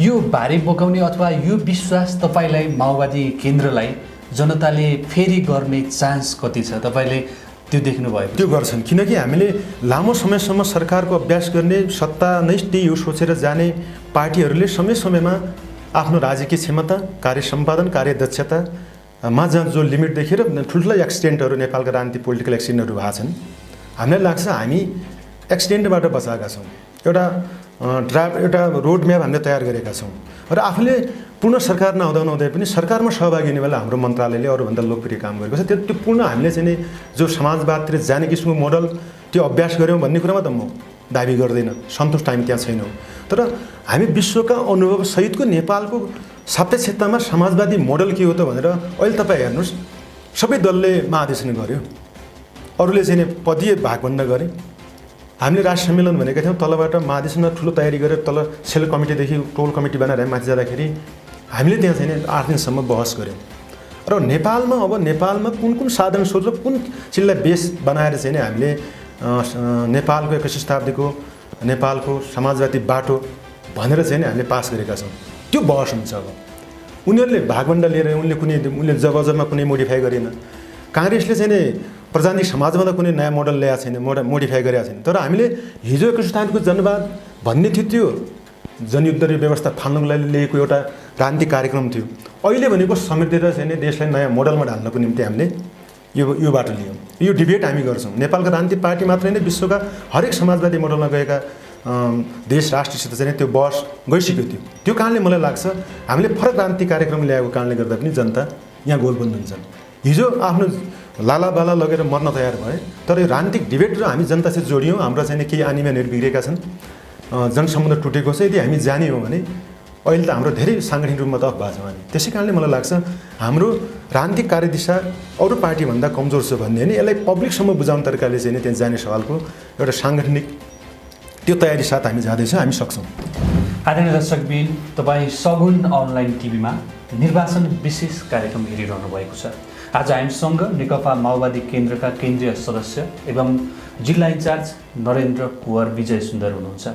Speaker 1: यो भारी बोकाउने अथवा यो विश्वास तपाईँलाई माओवादी केन्द्रलाई जनताले फेरि गर्ने चान्स कति छ तपाईँले त्यो देख्नुभयो?
Speaker 2: त्यो गर्छन्, किनकि हामीले लामो समयसम्म सरकारको अभ्यास गर्ने, सत्ता नै त्यही हो सोचेर जाने पार्टीहरूले समय समयमा आफ्नो राजकीय क्षमता, कार्य सम्पादन, कार्यदक्षतामा जहाँ जो लिमिट देखेर ठुल्ठुला एक्सिडेन्टहरू नेपालका राजनीतिक पोलिटिकल एक्सिडेन्टहरू भएको छन्। हामीलाई लाग्छ हामी एक्सिडेन्टबाट बचाएका छौँ। एउटा रोड म्याप हामीले तयार गरेका छौँ र आफूले पूर्ण सरकार नहुँदै पनि सरकारमा सहभागी हुने बेला हाम्रो मन्त्रालयले अरूभन्दा लोकप्रिय काम गरेको छ। त्यो पूर्ण हामीले चाहिँ जो समाजवादतिर जाने किसिमको मोडल त्यो अभ्यास गऱ्यौँ भन्ने कुरामा त म दाबी गर्दैन, सन्तुष्ट हामी त्यहाँ छैनौँ। तर हामी विश्वका अनुभव सहितको नेपालको सापेक्षतामा समाजवादी मोडल के हो त भनेर अहिले तपाईँ हेर्नुहोस्, सबै दलले महाधिवेशन गर्यो, अरूले चाहिँ पदीय भागभन्दा गरे। हामीले राष्ट्र सम्मेलन भनेका थियौँ, तलबाट महाधिवेशनमा ठुलो तयारी गरेर तल सेल कमिटीदेखि टोल कमिटी बनाएर हामी माथि जाँदाखेरि हामीले त्यहाँ चाहिँ 8 दिनसम्म बहस गऱ्यौँ। र नेपालमा कुन कुन साधन स्रोत र कुन चिजलाई बेस बनाएर चाहिँ हामीले नेपालको 21औं शताब्दीको नेपालको समाजवादी बाटो भनेर चाहिँ हामीले पास गरेका छौँ। त्यो बहस हुन्छ। अब उनीहरूले भागभन्डा लिएर उनले जबरजमा कुनै मोडिफाई गरेन। काङ्ग्रेसले चाहिँ प्रजातान्त्रिक समाजमा त कुनै नयाँ मोडल ल्याएको छैन, मोडिफाई गरेको छैन। तर हामीले हिजो 21औं शताब्दीको जनवाद भन्ने थियो, त्यो जनयुद्ध व्यवस्था फाल्नुको लागि लिएको एउटा राजनीतिक कार्यक्रम थियो। अहिले भनेको समृद्धि र चाहिँ देशलाई नयाँ मोडलमा ढाल्नको निम्ति हामीले यो बाटो लियौँ। यो डिबेट हामी गर्छौँ। नेपालका राजनीतिक पार्टी मात्रै नै विश्वका हरेक समाजवादी मोडलमा गएका देश राष्ट्रसित चाहिँ त्यो बहस गइसक्यो थियो। त्यो कारणले मलाई लाग्छ हामीले फरक राजनीतिक कार्यक्रम ल्याएको कारणले गर्दा पनि जनता यहाँ गोलबन्द हुन्छन्। हिजो आफ्नो लालाबाला लगेर मर्न तयार भए, तर यो राजनीतिक डिबेट र हामी जनतासित जोडियौँ। हाम्रा चाहिँ केही आनिमानहरू बिग्रेका छन्, जनसम्बन्ध टुटेको छ। यदि हामी जाने हो भने अहिले त हाम्रो धेरै साङ्गठनिक रूपमा त अफ भएको छौँ हामी। त्यसै कारणले मलाई लाग्छ हाम्रो राजनीतिक कार्यदिशा अरू पार्टीभन्दा कमजोर छ भन्ने होइन, यसलाई पब्लिकसम्म बुझाउने तरिकाले चाहिँ त्यहाँ जाने सवालको एउटा साङ्गठनिक त्यो तयारी साथ हामी जाँदैछौँ, हामी सक्छौँ।
Speaker 1: आदरणीय दर्शकबिन, तपाईँ सगुन अनलाइन टिभीमा निर्वाचन विशेष कार्यक्रम हेरिरहनु भएको छ। आज हामीसँग नेकपा माओवादी केन्द्रका केन्द्रीय सदस्य एवं जिल्ला इन्चार्ज नरेन्द्र कुँवर विजय सुन्दर हुनुहुन्छ।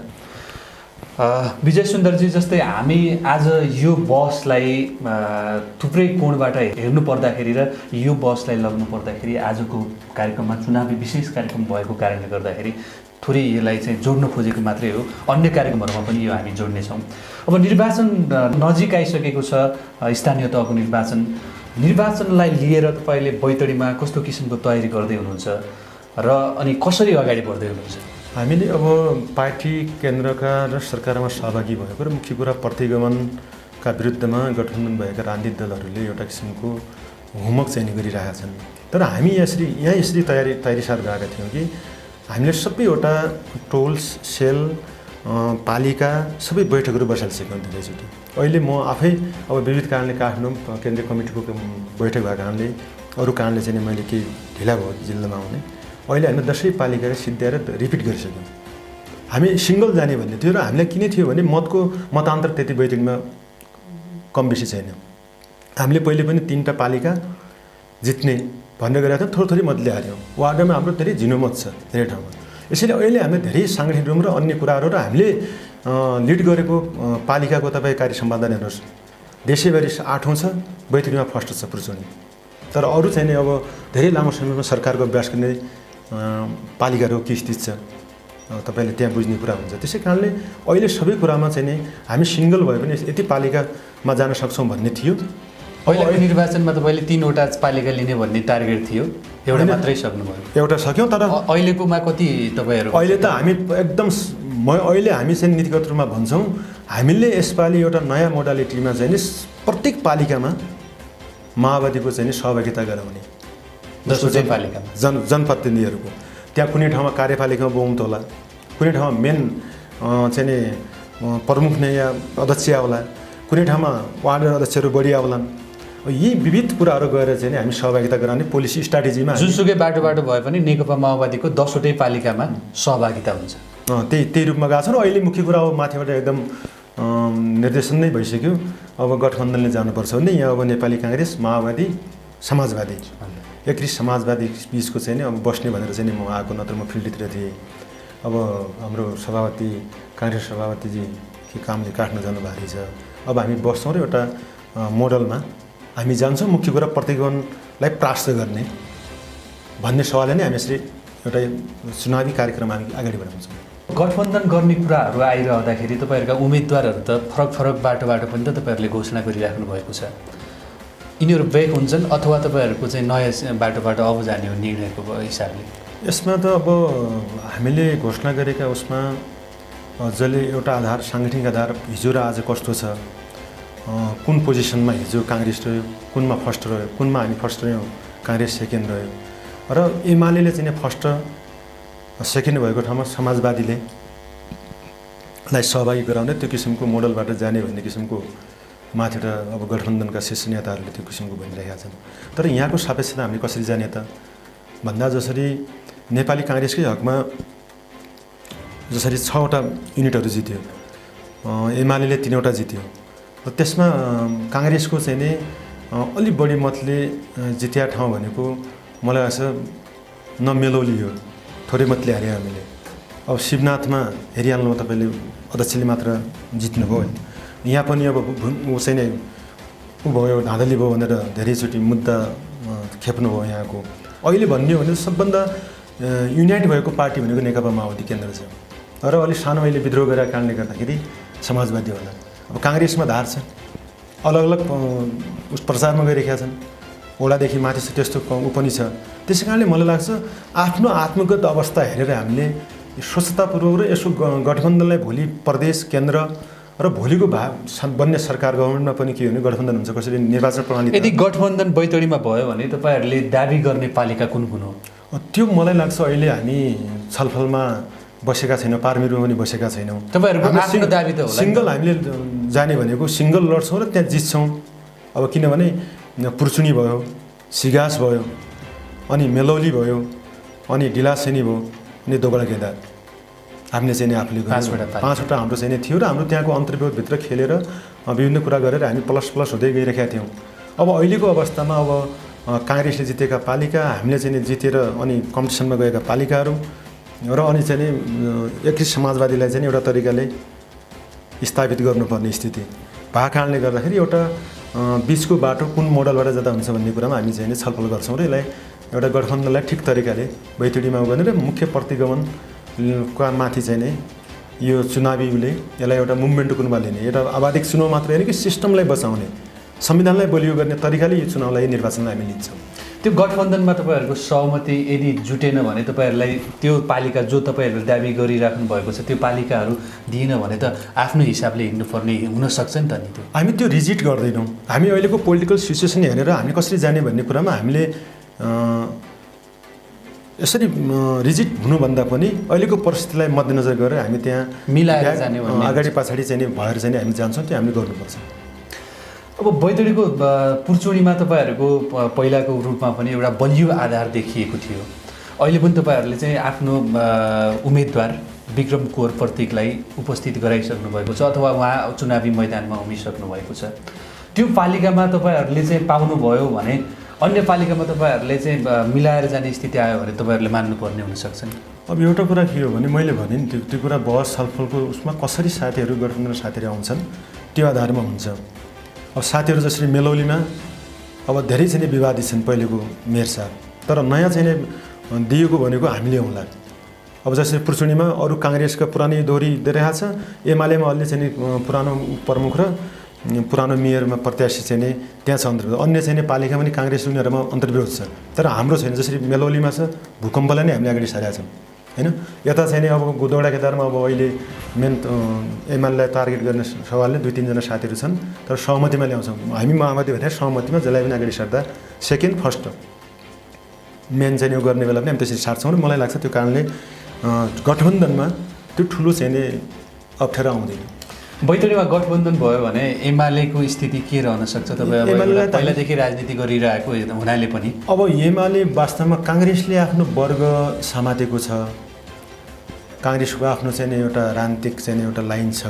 Speaker 1: विजय सुन्दरजी, जस्तै हामी आज यो बसलाई थुप्रै कोणबाट हेर्नु पर्दाखेरि र यो बसलाई लग्नु पर्दाखेरि आजको कार्यक्रममा चुनावी विशेष कार्यक्रम भएको कारणले गर्दाखेरि थोरै यसलाई चाहिँ जोड्न खोजेको मात्रै हो। अन्य कार्यक्रमहरूमा पनि यो हामी जोड्नेछौँ। अब निर्वाचन नजिक आइसकेको छ, स्थानीय तहको निर्वाचनलाई लिएर तपाईँले बैतडीमा कस्तो किसिमको तयारी गर्दै हुनुहुन्छ र अनि कसरी अगाडि बढ्दै हुनुहुन्छ?
Speaker 2: हामीले अब पार्टी केन्द्रका र सरकारमा सहभागी भएको र मुख्य कुरा प्रतिगमनका विरुद्धमा गठबन्धन भएका राजनीतिक दलहरूले एउटा किसिमको होमवर्क चाहिँ गरिरहेका छन्। तर हामी यहाँ यसरी तयारीसार गएका थियौँ कि हामीले सबैवटा टोल्स सेल पालिका सबै बैठकहरू बसालिसक्यौँ धेरैचोटि। अहिले म आफै अब विविध कारणले काठमाडौँ केन्द्रीय कमिटीको बैठक भएको कारणले अरू कारणले चाहिँ मैले केही ढिला भयो जिल्लामा आउने। अहिले हामीले 10 पालिकाले सिद्ध्याएर रिपिट गरिसक्यौँ। हामी सिङ्गल जाने भन्ने थियो र हामीलाई किन थियो भने मतान्तर त्यति बैठकमा कम बेसी छैन। हामीले पहिले पनि 3टा पालिका जित्ने भन्ने गरेका थियौँ, थोरै मतले हार्यौँ। वार्डमा हाम्रो धेरै झिनोमत छ धेरै ठाउँमा। यसैले अहिले हामीले धेरै साङ्गठनिक रूप र अन्य कुराहरू र हामीले लिड गरेको पालिकाको तपाईँ कार्य सम्पादन हेर्नुहोस्, देशैभरि 8औं छ, बैतडीमा फर्स्ट छ पुर्चोनी। तर अरू चाहिँ नि अब धेरै लामो समयमा सरकारको अभ्यास गर्ने पालिकाहरू के स्थिति छ तपाईँले त्यहाँ बुझ्ने कुरा हुन्छ। त्यसै कारणले अहिले सबै कुरामा चाहिँ नि हामी सिङ्गल भए पनि यति पालिकामा जान सक्छौँ भन्ने थियो।
Speaker 1: पहिलाको निर्वाचनमा तपाईँले 3वटा पालिका लिने भन्ने टार्गेट थियो, एउटा मात्रै सक्नुभयो।
Speaker 2: एउटा सक्यौँ, तर
Speaker 1: अहिलेकोमा कति तपाईँहरू? अहिले
Speaker 2: त हामी एकदम अहिले हामी चाहिँ नीतिगत रूपमा भन्छौँ हामीले यसपालि एउटा नयाँ मोडालिटीमा चाहिँ नि प्रत्येक पालिकामा माओवादीको चाहिँ नि सहभागिता गराउने।
Speaker 1: 10 पालिकामा
Speaker 2: जनप्रतिनिधिहरूको त्यहाँ कुनै ठाउँमा कार्यपालिकामा बहुमत होला, कुनै ठाउँमा मेन चाहिँ नि प्रमुख नै या अध्यक्ष आउला, कुनै ठाउँमा वार्ड अध्यक्षहरू बढी आउलान्। यी विविध कुराहरू गएर चाहिँ हामी सहभागिता गराउने पोलिसी स्ट्राटेजीमा
Speaker 1: जुनसुकै बाटो भए पनि नेकपा माओवादीको 10वटै पालिकामा सहभागिता हुन्छ।
Speaker 2: त्यही रूपमा गएको छ र अहिले मुख्य कुरा अब माथिबाट एकदम निर्देशन नै भइसक्यो। अब गठबन्धनले जानुपर्छ भने यहाँ अब नेपाली काङ्ग्रेस माओवादी समाजवादी एकरी समाजवादी बिचको चाहिँ नि अब बस्ने भनेर चाहिँ नि म आएको, नत्र म फिल्डतिर थिएँ। अब हाम्रो सभापति काङ्ग्रेस सभापतिजी के कामले काट्न जानुभएको रहेछ। अब हामी बस्छौँ र एउटा मोडलमा हामी जान्छौँ। मुख्य कुरा प्रतिगमनलाई परास्त गर्ने भन्ने सवालले नै हामी यसरी एउटा चुनावी कार्यक्रम हामी अगाडि बढाउँछौँ।
Speaker 1: गठबन्धन गर्ने कुराहरू आइरहँदाखेरि तपाईँहरूका उम्मेदवारहरू त फरक बाटोबाट पनि त तपाईँहरूले घोषणा गरिराख्नु भएको छ। यिनीहरू ब्रेक हुन्छन् अथवा तपाईँहरूको चाहिँ नयाँ बाटोबाट अब जाने हो निर्णयको हिसाबले?
Speaker 2: यसमा त अब हामीले घोषणा गरेका उसमा जसले एउटा आधार साङ्गठनिक आधार हिजो र आज कस्तो छ, कुन पोजिसनमा हिजो काङ्ग्रेस रह्यो, कुनमा फर्स्ट रह्यो, कुनमा हामी फर्स्ट रह्यौँ, काङ्ग्रेस सेकेन्ड रह्यो र एमाले चाहिँ फर्स्ट सेकेन्ड भएको ठाउँमा समाजवादीले लाई सहभागी गराउने त्यो किसिमको मोडलबाट जाने भन्ने किसिमको माथिबाट अब गठबन्धनका शीर्ष नेताहरूले त्यो किसिमको भनिरहेका छन्। तर यहाँको सापेक्षता हामीले कसरी जाने त भन्दा जसरी नेपाली काङ्ग्रेसकै हकमा जसरी 6वटा युनिटहरू जित्यो, एमाले 3वटा जित्यो र त्यसमा काङ्ग्रेसको चाहिँ नि अलिक बढी मतले जित्या ठाउँ भनेको मलाई लाग्छ नमेलौली हो, थोरै मतले हार्यो हामीले। अब शिवनाथमा हेरिहाल्नु तपाईँले अध्यक्षले मात्र जित्नुभयो। यहाँ पनि अब ऊ चाहिँ नै ऊ भयो धाँधली भयो भनेर धेरैचोटि मुद्दा खेप्नु भयो यहाँको। अहिले भन्ने हो भने सबभन्दा युनाइट भएको पार्टी भनेको नेकपा माओवादी केन्द्र छ र अलिक सानो अहिले विद्रोह गरेका कारणले गर्दाखेरि समाजवादी होला। अब काङ्ग्रेसमा धार छ, अलग अलग उस प्रचारमा गइरहेका छन्, ओडादेखि माथि छ त्यस्तो ऊ पनि छ। त्यसै कारणले मलाई लाग्छ आफ्नो आत्मगत अवस्था हेरेर हामीले स्वच्छतापूर्वक र यसो गठबन्धनलाई भोलि प्रदेश केन्द्र र भोलिको बन्ने सरकार गभर्मेन्टमा पनि के हो भने गठबन्धन हुन्छ कसरी निर्वाचन प्रणाली।
Speaker 1: यदि गठबन्धन बैतडीमा भयो भने तपाईँहरूले दाबी गर्ने पालिका कुन कुन हो?
Speaker 2: त्यो मलाई लाग्छ अहिले हामी छलफलमा बसेका छैनौँ, पार्मीमा पनि बसेका छैनौँ।
Speaker 1: तपाईँहरूको आफ्नो दाबी त होला।
Speaker 2: सिङ्गल हामीले जाने भनेको सिङ्गल लड्छौँ र त्यहाँ जित्छौँ। अब किनभने पुर्चुनी भयो, सिगास भयो, अनि मेलौली भयो, अनि डिलासेनी भयो, अनि दोबडा केदार हामीले चाहिँ नि आफूले 5वटा हाम्रो चाहिँ थियो र हाम्रो त्यहाँको अन्तर्विरोधभित्र खेलेर विभिन्न कुरा गरेर हामी प्लस हुँदै गइरहेका थियौँ। अब अहिलेको अवस्थामा अब काङ्ग्रेसले जितेका पालिका, हामीले चाहिँ जितेर अनि कम्पिटिसनमा गएका पालिकाहरू र अनि चाहिँ नि एकीकृत समाजवादीलाई चाहिँ एउटा तरिकाले स्थापित गर्नुपर्ने स्थिति भएको कारणले गर्दाखेरि एउटा बिचको बाटो कुन मोडलबाट जाँदा हुन्छ भन्ने कुरामा हामी चाहिँ छलफल गर्छौँ र यसलाई एउटा गठबन्धनलाई ठिक तरिकाले बैतडीमा गर्ने र मुख्य प्रतिगमनका माथि चाहिँ नै यो चुनावीले यसलाई एउटा मुभमेन्टको रूपमा लिने, एउटा आवाधिक चुनाव मात्र होइन कि सिस्टमलाई बचाउने, संविधानलाई बलियो गर्ने तरिकाले यो चुनावलाई निर्वाचनलाई हामी लिन्छौँ।
Speaker 1: त्यो गठबन्धनमा तपाईँहरूको सहमति यदि जुटेन भने तपाईँहरूलाई त्यो पालिका जो तपाईँहरूले दाबी गरिराख्नु भएको छ त्यो पालिकाहरू दिएन भने त आफ्नो हिसाबले हिँड्नुपर्ने हुनसक्छ नि त नि त्यो।
Speaker 2: हामी त्यो रिजिट गर्दैनौँ। हामी अहिलेको पोलिटिकल सिचुएसन हेरेर हामी कसरी जाने भन्ने कुरामा हामीले यसरी रिजिट हुनुभन्दा पनि अहिलेको परिस्थितिलाई मध्यनजर गरेर हामी त्यहाँ
Speaker 1: मिलाएर जाने
Speaker 2: अगाडि पछाडि चाहिँ भएर चाहिँ हामी जान्छौँ, त्यो हामीले गर्नुपर्छ।
Speaker 1: अब बैतडीको पुर्चोडीमा तपाईँहरूको पहिलाको रूपमा पनि एउटा बलियो आधार देखिएको थियो। अहिले पनि तपाईँहरूले चाहिँ आफ्नो उम्मेदवार विक्रम कुँवर प्रतीकलाई उपस्थित गराइसक्नु भएको छ अथवा उहाँ चुनावी मैदानमा उभिसक्नु भएको छ। त्यो पालिकामा तपाईँहरूले चाहिँ पाउनुभयो भने अन्य पालिकामा तपाईँहरूले चाहिँ मिलाएर जाने स्थिति आयो भने तपाईँहरूले मान्नुपर्ने हुनसक्छ नि।
Speaker 2: अब एउटा कुरा के हो भने मैले भने नि त्यो कुरा बहस छलफलको उसमा कसरी साथीहरू गठबन्धन साथीहरू आउँछन् त्यो आधारमा हुन्छ। अब साथीहरू जसरी मेलौलीमा अब धेरै चाहिँ विवादित छन् पहिलेको मेयर साहब, तर नयाँ चाहिँ दिएको भनेको हामीले आउँला। अब जसरी पुर्चोडीमा अरू काङ्ग्रेसका पुरानै दोहोरी दिइरहेको छ, एमालेमा अलि चाहिँ पुरानो प्रमुख र पुरानो मेयरमा प्रत्याशी चाहिँ त्यहाँ छ अन्तर्विरोध, अन्य चाहिँ पालिका पनि काङ्ग्रेस उनीहरूमा अन्तर्विरोध छ। तर हाम्रो छैन, जसरी मेलौलीमा छ भूकम्पलाई नै हामीले अगाडि सारेका छौँ होइन। यता चाहिँ अब गोदौडा केदारमा अब अहिले मेन एमालेलाई टार्गेट गर्ने सवालले 2-3 जना साथीहरू छन्, तर सहमतिमा ल्याउँछौँ हामी। माओवादी भने सहमतिमा जसलाई पनि अगाडि सार्दा सेकेन्ड फर्स्ट मेन चाहिँ गर्ने बेला पनि हामी त्यसरी सार्छौँ र मलाई लाग्छ त्यो कारणले गठबन्धनमा त्यो ठुलो चाहिँ अप्ठ्यारो आउँदैन।
Speaker 1: बैतडीमा गठबन्धन भयो भने एमालेको स्थिति के रहन सक्छ? तपाईँ पहिलादेखि राजनीति गरिरहेको हुनाले पनि
Speaker 2: अब एमाले वास्तवमा काङ्ग्रेसले आफ्नो वर्ग समातेको छ, काङ्ग्रेसको आफ्नो चाहिँ एउटा राजनीतिक चाहिँ एउटा लाइन छ।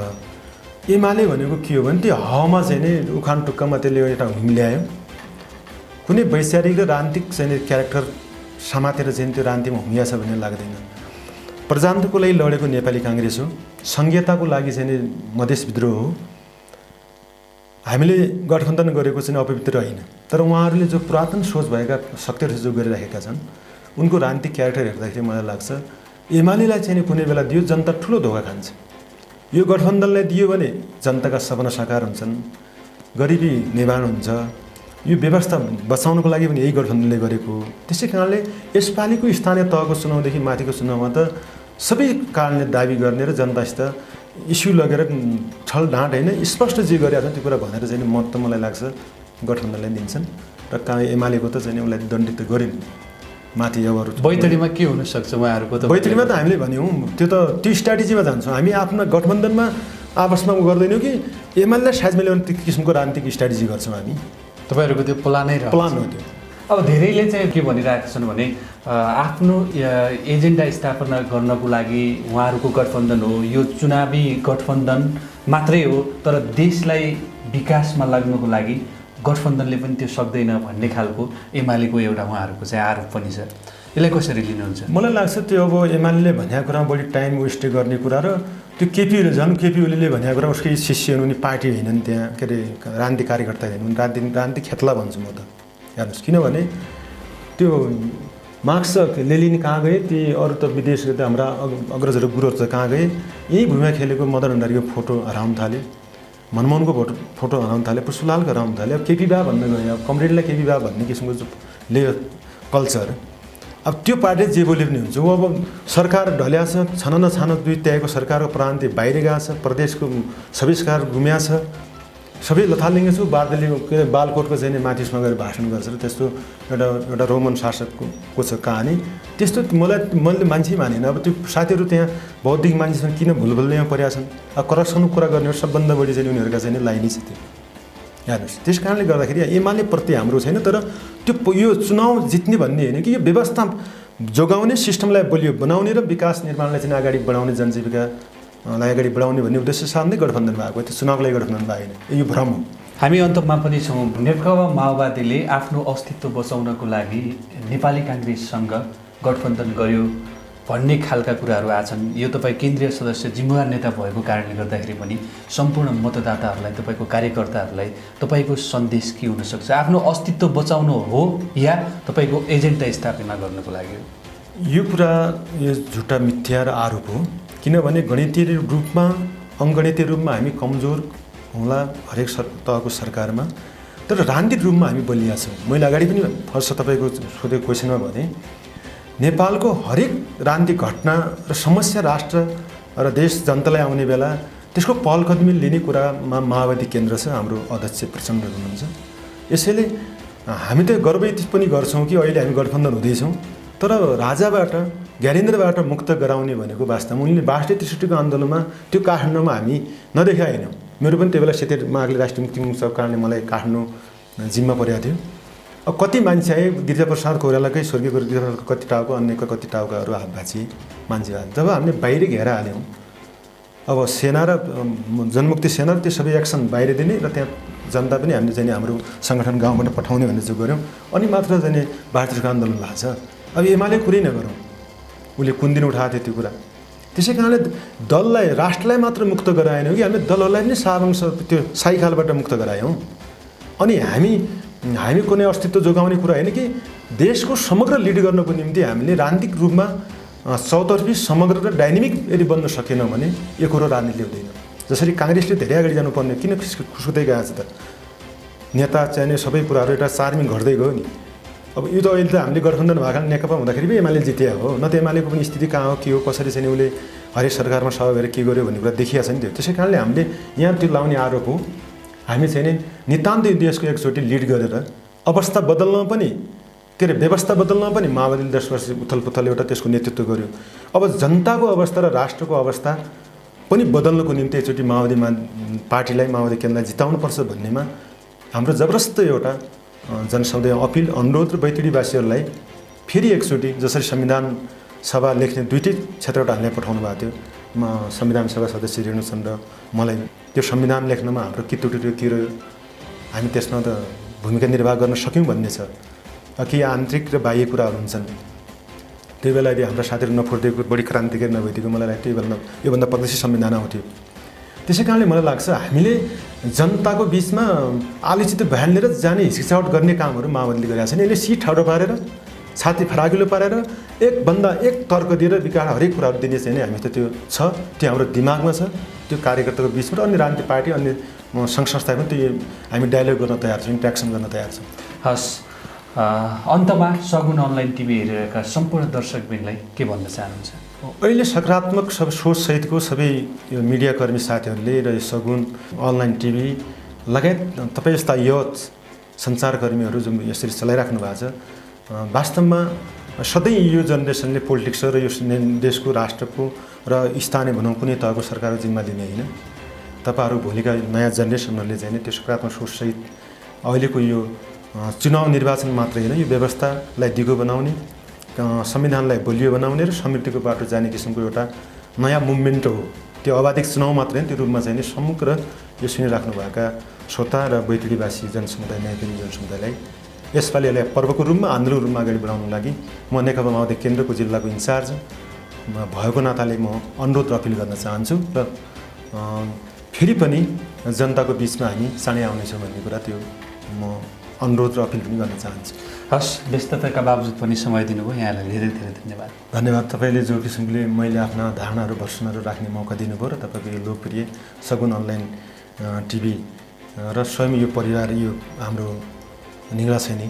Speaker 2: एमाले भनेको के हो भने त्यो हावामा चाहिँ उखान टुक्कामा त्यसले एउटा हुम ल्यायो, कुनै वैचारिक र राजनीतिक चाहिँ क्यारेक्टर समातेर चाहिँ त्यो राजनीतिमा हुमिया छ भन्ने लाग्दैन। प्रजातन्त्रको लागि लडेको नेपाली काङ्ग्रेस हो, संघीयताको लागि चाहिँ मधेस विद्रोह हो। हामीले गठबन्धन गरेको चाहिँ अपवित्र होइन, तर उहाँहरूले जो पुरातन सोच भएका शक्तिहरू जो गरिराखेका छन् उनको राजनीतिक क्यारेक्टर हेर्दाखेरि मलाई लाग्छ एमालेलाई चाहिँ कुनै बेला दियो जनता ठुलो धोका खान्छ। यो गठबन्धनलाई दियो भने जनताका सपना साकार हुन्छन्, गरिबी निवारण हुन्छ। यो व्यवस्था बचाउनको लागि पनि यही गठबन्धनले गरेको हो। त्यसै कारणले यसपालिको स्थानीय तहको चुनावदेखि माथिको चुनावमा त सबै कारणले दाबी गर्ने र जनतासित इस्यु लगेर छल ढाँट होइन स्पष्ट जे गरेका छन् त्यो कुरा भनेर चाहिँ मत त मलाई लाग्छ गठबन्धनलाई दिन्छन् र एमालेको त चाहिँ उसलाई दण्डित गरिन् माथि। अब
Speaker 1: बैतडीमा के हुनसक्छ उहाँहरूको त?
Speaker 2: बैतडीमा त हामीले भन्यौँ त्यो स्ट्राटेजीमा जान्छौँ हामी। आफ्नो गठबन्धनमा आपसमा गर्दैनौँ कि एमालेलाई साइज मिलाउने किसिमको राजनीतिक स्ट्राटेजी गर्छौँ हामी।
Speaker 1: तपाईँहरूको त्यो प्लान
Speaker 2: हो त्यो।
Speaker 1: अब धेरैले चाहिँ के भनिरहेका छन् भने आफ्नो एजेन्डा स्थापना गर्नको लागि उहाँहरूको गठबन्धन हो, यो चुनावी गठबन्धन मात्रै हो, तर देशलाई विकासमा लाग्नको लागि गठबन्धनले पनि त्यो सक्दैन भन्ने खालको एमालेको एउटा उहाँहरूको चाहिँ आरोप पनि छ। यसलाई कसरी लिनुहुन्छ?
Speaker 2: मलाई लाग्छ त्यो अब एमाले भनेको कुरामा बढी टाइम वेस्ट गर्ने कुरा र त्यो केपी ओलीले भनेको कुरा उसकै शिष्य हुनु, उनी पार्टी होइनन्, त्यहाँ के अरे राजनीतिक कार्यकर्ता होइनन्, राजनीतिक खेतला भन्छु म त। हेर्नुहोस् किनभने त्यो मार्क्स लेनिन कहाँ गए, ती अरू त विदेश त हाम्रा अग्रजहरू गुरुहरू त कहाँ गए, यही भूमिमा खेलेको मदन भण्डारीको फोटो हराउन थाले, मनमोहनको फोटो हराउन थाले, पुष्पलालको हराउन थाले। अब केपी बा भन्न गयो, अब कमरेडलाई केपी बा भन्ने किसिमको जो कल्चर, अब त्यो पार्टी जे बोले पनि हुन्छ। अब सरकार ढल्या छ, छन नछान दुई त्यागको सरकारको प्रान्त बाहिर गएको छ, प्रदेशको सबै सरकार गुम्या छ, सबै लथालिङ्ग छु। बारदलीको के अरे बालकोटको चाहिँ माथिसमा गएर भाषण गर्छ र त्यस्तो एउटा रोमन शासकको छ कहानी। त्यस्तो मैले मान्छे मानेन। अब त्यो साथीहरू त्यहाँ बौद्धिक मान्छेसँग किन भुलभुलैमा परेका छन्? अब करप्सनको कुरा गर्ने सबभन्दा बढी चाहिँ उनीहरूका चाहिँ लाइनै छ त्यो। हेर्नुहोस् त्यस कारणले गर्दाखेरि एमाले प्रति हाम्रो छैन, तर त्यो यो चुनाव जित्ने भन्ने होइन कि यो व्यवस्था जोगाउने, सिस्टमलाई बलियो बनाउने र विकास निर्माणलाई चाहिँ अगाडि बढाउने, जनजीविकालाई अगाडि बढाउने भन्ने उद्देश्य साथ नै गठबन्धन भएको हो। त्यो चुनावको लागि गठबन्धन भएको होइन, यो भ्रम हो। हामी
Speaker 1: अन्तमा पनि छौँ। नेकपा माओवादीले आफ्नो अस्तित्व बचाउनको लागि नेपाली काङ्ग्रेससँग गठबन्धन गर्यो भन्ने खालका कुराहरू आछन्। यो तपाईँ केन्द्रीय सदस्य जिम्मेवार नेता भएको कारणले गर्दाखेरि पनि सम्पूर्ण मतदाताहरूलाई, तपाईँको कार्यकर्ताहरूलाई तपाईँको सन्देश के हुनसक्छ? आफ्नो अस्तित्व बचाउनु हो या तपाईँको एजेन्डा स्थापना गर्नको लागि?
Speaker 2: यो कुरा यो झुटा मिथ्या र आरोप हो। किनभने गणितीय रूपमा, अङ्गणितीय रूपमा हामी कमजोर होला हरेक तहको सरकारमा, तर राजनीतिक रूपमा हामी बलिया छौँ। मैले अगाडि पनि फर्स्ट तपाईँको सोधेको क्वेसनमा भने नेपालको हरेक राजनीतिक घटना र समस्या राष्ट्र र देश जनतालाई आउने बेला त्यसको पहल कदमी लिने कुरामा माओवादी केन्द्र छ। हाम्रो अध्यक्ष प्रचण्ड हुनुहुन्छ। यसैले हामी त गर्वित पनि गर्छौँ कि अहिले हामी गठबन्धन हुँदैछौँ। तर राजाबाट ज्ञानेन्द्रबाट मुक्त गराउने भनेको वास्तवमा उनले 62-63को आन्दोलनमा त्यो काठमाडौँमा हामी नदेखाएनौँ। मेरो पनि त्यो बेला सेतेर मागले राष्ट्रिय मुक्ति मोर्चाको कारणले मलाई काठमाडौँ जिम्मा परेको थियो। अब कति मान्छे आए, गिरिजाप्रसाद कोइरालाकै स्वर्गीय गिरिजाप्रसादको कति टाउको, अन्यको कति टाउकाहरू हात भाँचिए मान्छे भए। जब हामीले बाहिर घेरा हाल्यौँ, अब सेना र जनमुक्ति सेना त्यो सबै एक्सन बाहिर दिने र त्यहाँ जनता पनि हामीले चाहिँ हाम्रो सङ्गठन गाउँबाट पठाउने भन्ने जो गऱ्यौँ। अनि मात्र चाहिँ 62को आन्दोलन भएको छ। अब एमाले कुरै नगरौँ, उसले कुन दिन उठाएको थियो त्यो कुरा। त्यसै कारणले दललाई, राष्ट्रलाई मात्र मुक्त गराएनौँ कि हामीले दलहरूलाई पनि सावंश त्यो साइखालबाट मुक्त गरायौँ। अनि हामी कुनै अस्तित्व जोगाउने कुरा होइन कि देशको समग्र लिड गर्नको निम्ति हामीले राजनीतिक रूपमा चौतर्फी समग्र र डाइनामिक यदि बन्न सकेनौँ भने यो कुरो राजनीतिले हुँदैन। जसरी काङ्ग्रेसले धेरै अगाडि जानुपर्ने किन खुस्कुदै गएको छ त? नेता चाहिने सबै कुराहरू एउटा चार्मिङ घट्दै गयो नि। अब यो त अहिले त हामीले गठबन्धन भएको नेकपा हुँदाखेरि पनि एमाले जिते हो, न त एमालेको पनि स्थिति कहाँ हो, के हो, कसरी चाहिँ उसले हरेक सरकारमा सभा गरेर के गर्यो भन्ने कुरा देखिएको छ नि त्यो। त्यसै कारणले हामीले यहाँ त्यो लाउने आरोप हो हामी चाहिँ नितान्त देशको एकचोटि लिड गरेर अवस्था बदल्न पनि के अरे व्यवस्था बदल्न पनि माओवादीले 10 वर्ष उथलपुथल एउटा त्यसको नेतृत्व गर्यो। अब जनताको अवस्था र राष्ट्रको अवस्था पनि बदल्नको निम्ति एकचोटि माओवादी पार्टीलाई, माओवादी केन्द्रलाई जिताउनुपर्छ भन्नेमा हाम्रो जबरजस्त एउटा जनसमुदाय अपिल, अनुरोध र बैतडीवासीहरूलाई फेरि एकचोटि जसरी संविधान सभा लेख्ने दुईटै क्षेत्रबाट हामीलाई पठाउनु भएको थियो, संविधान सभा सदस्य रेणुचन्द्र मलाई त्यो संविधान लेख्नमा हाम्रो के त्रुटि के रह्यो, हामी त्यसमा त भूमिका निर्वाह गर्न सक्यौँ भन्ने छ। कि आन्तरिक र बाह्य कुराहरू हुन्छन्। त्यो बेला यदि हाम्रा साथीहरू नफुर्दिएको, बढी क्रान्तिकारी नभइदिएको मलाई लाग्थ्यो योभन्दा परदेशी संविधान आउँथ्यो। त्यसै कारणले मलाई लाग्छ हामीले जनताको बिचमा आलोचित बयान लिएर जाने हिचकिचाहट गर्ने कामहरू माओवादीले गरेका छन्। यसले सिट ठाडो पारेर, छाती फराकिलो पारेर एकभन्दा एक तर्क दिएर विकास हरेक कुराहरू दिने चाहिँ हामी त त्यो छ, त्यो हाम्रो दिमागमा छ। त्यो कार्यकर्ताको बिचमा र अन्य राजनीतिक पार्टी, अन्य सङ्घ संस्थामा त्यो हामी डायलग गर्न तयार छौँ, इन्ट्र्याक्सन गर्न तयार छौँ।
Speaker 1: हस्, अन्तमा सगुन अनलाइन टिभी हेरेका सम्पूर्ण दर्शकबिनलाई के भन्न चाहनुहुन्छ?
Speaker 2: अहिले सकारात्मक सोचसहितको सबै यो मिडियाकर्मी साथीहरूले र सगुन अनलाइन टिभी लगायत तपाईँ जस्ता युथ सञ्चारकर्मीहरू जुन यसरी चलाइराख्नु भएको छ, वास्तवमा सधैँ यो जेनेरेसनले पोलिटिक्स र यो देशको, राष्ट्रको र स्थानीय भनौँ कुनै तहको सरकारको जिम्मा लिने होइन। तपाईँहरू भोलिका नयाँ जेनेरेसनहरूले चाहिँ त्यो सकारात्मक सोचसहित अहिलेको यो चुनाव निर्वाचन मात्रै होइन, यो व्यवस्थालाई दिगो बनाउने, संविधानलाई बलियो बनाउने र समृद्धिको बाटो जाने किसिमको एउटा नयाँ मुभमेन्ट हो। त्यो अबाधिक चुनाव मात्रै होइन, त्यो रूपमा चाहिँ समग्र यो सुनिराख्नुभएका श्रोता र बैतडीवासी जनसमुदाय, न्यायप्रेमी जनसमुदायलाई यसपालि यसलाई पर्वको रूपमा, आन्दोलनको रूपमा अगाडि बढाउनु लागि म नेकपा माओवादी केन्द्रको जिल्लाको इन्चार्ज भएको नाताले म अनुरोध र अपिल गर्न चाहन्छु र फेरि पनि जनताको बिचमा हामी चाँडै आउनेछौँ भन्ने कुरा त्यो म अनुरोध र अपिल पनि गर्न चाहन्छु।
Speaker 1: हस्, व्यस्तताका बावजुद पनि समय दिनुभयो, यहाँलाई धेरै धेरै धन्यवाद।
Speaker 2: धन्यवाद। तपाईँले जो किसिमले मैले आफ्ना धारणाहरू, भर्सनहरू राख्ने मौका दिनुभयो र तपाईँको यो लोकप्रिय सगुन अनलाइन टिभी र स्वयं यो परिवार, यो हाम्रो निगला छैनी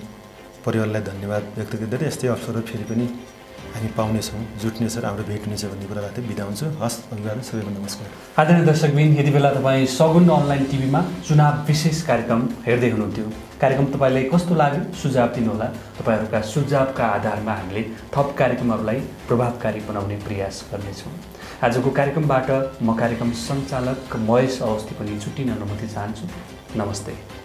Speaker 2: परिवारलाई धन्यवाद व्यक्त गर्दै यस्तै अवसरहरू फेरि पनि हामी पाउनेछौँ, जुट्नेछ र हाम्रो भेट हुनेछ भन्ने कुरा राख्दै बिदा हुन्छु। हस्, अभिवादन, सबैभन्दा नमस्कार।
Speaker 1: आदरणीय दर्शकबिन, यति बेला तपाईँ सगुन अनलाइन टिभीमा चुनाव विशेष कार्यक्रम हेर्दै हुनुहुन्थ्यो। कार्यक्रम तपाईँलाई कस्तो लाग्यो सुझाव दिनुहोला। तपाईँहरूका सुझावका आधारमा हामीले थप कार्यक्रमहरूलाई प्रभावकारी बनाउने प्रयास गर्नेछौँ। आजको कार्यक्रमबाट म कार्यक्रम सञ्चालक महेश अवस्थी पनि छुट्टिन अनुमति चाहन्छु। नमस्ते।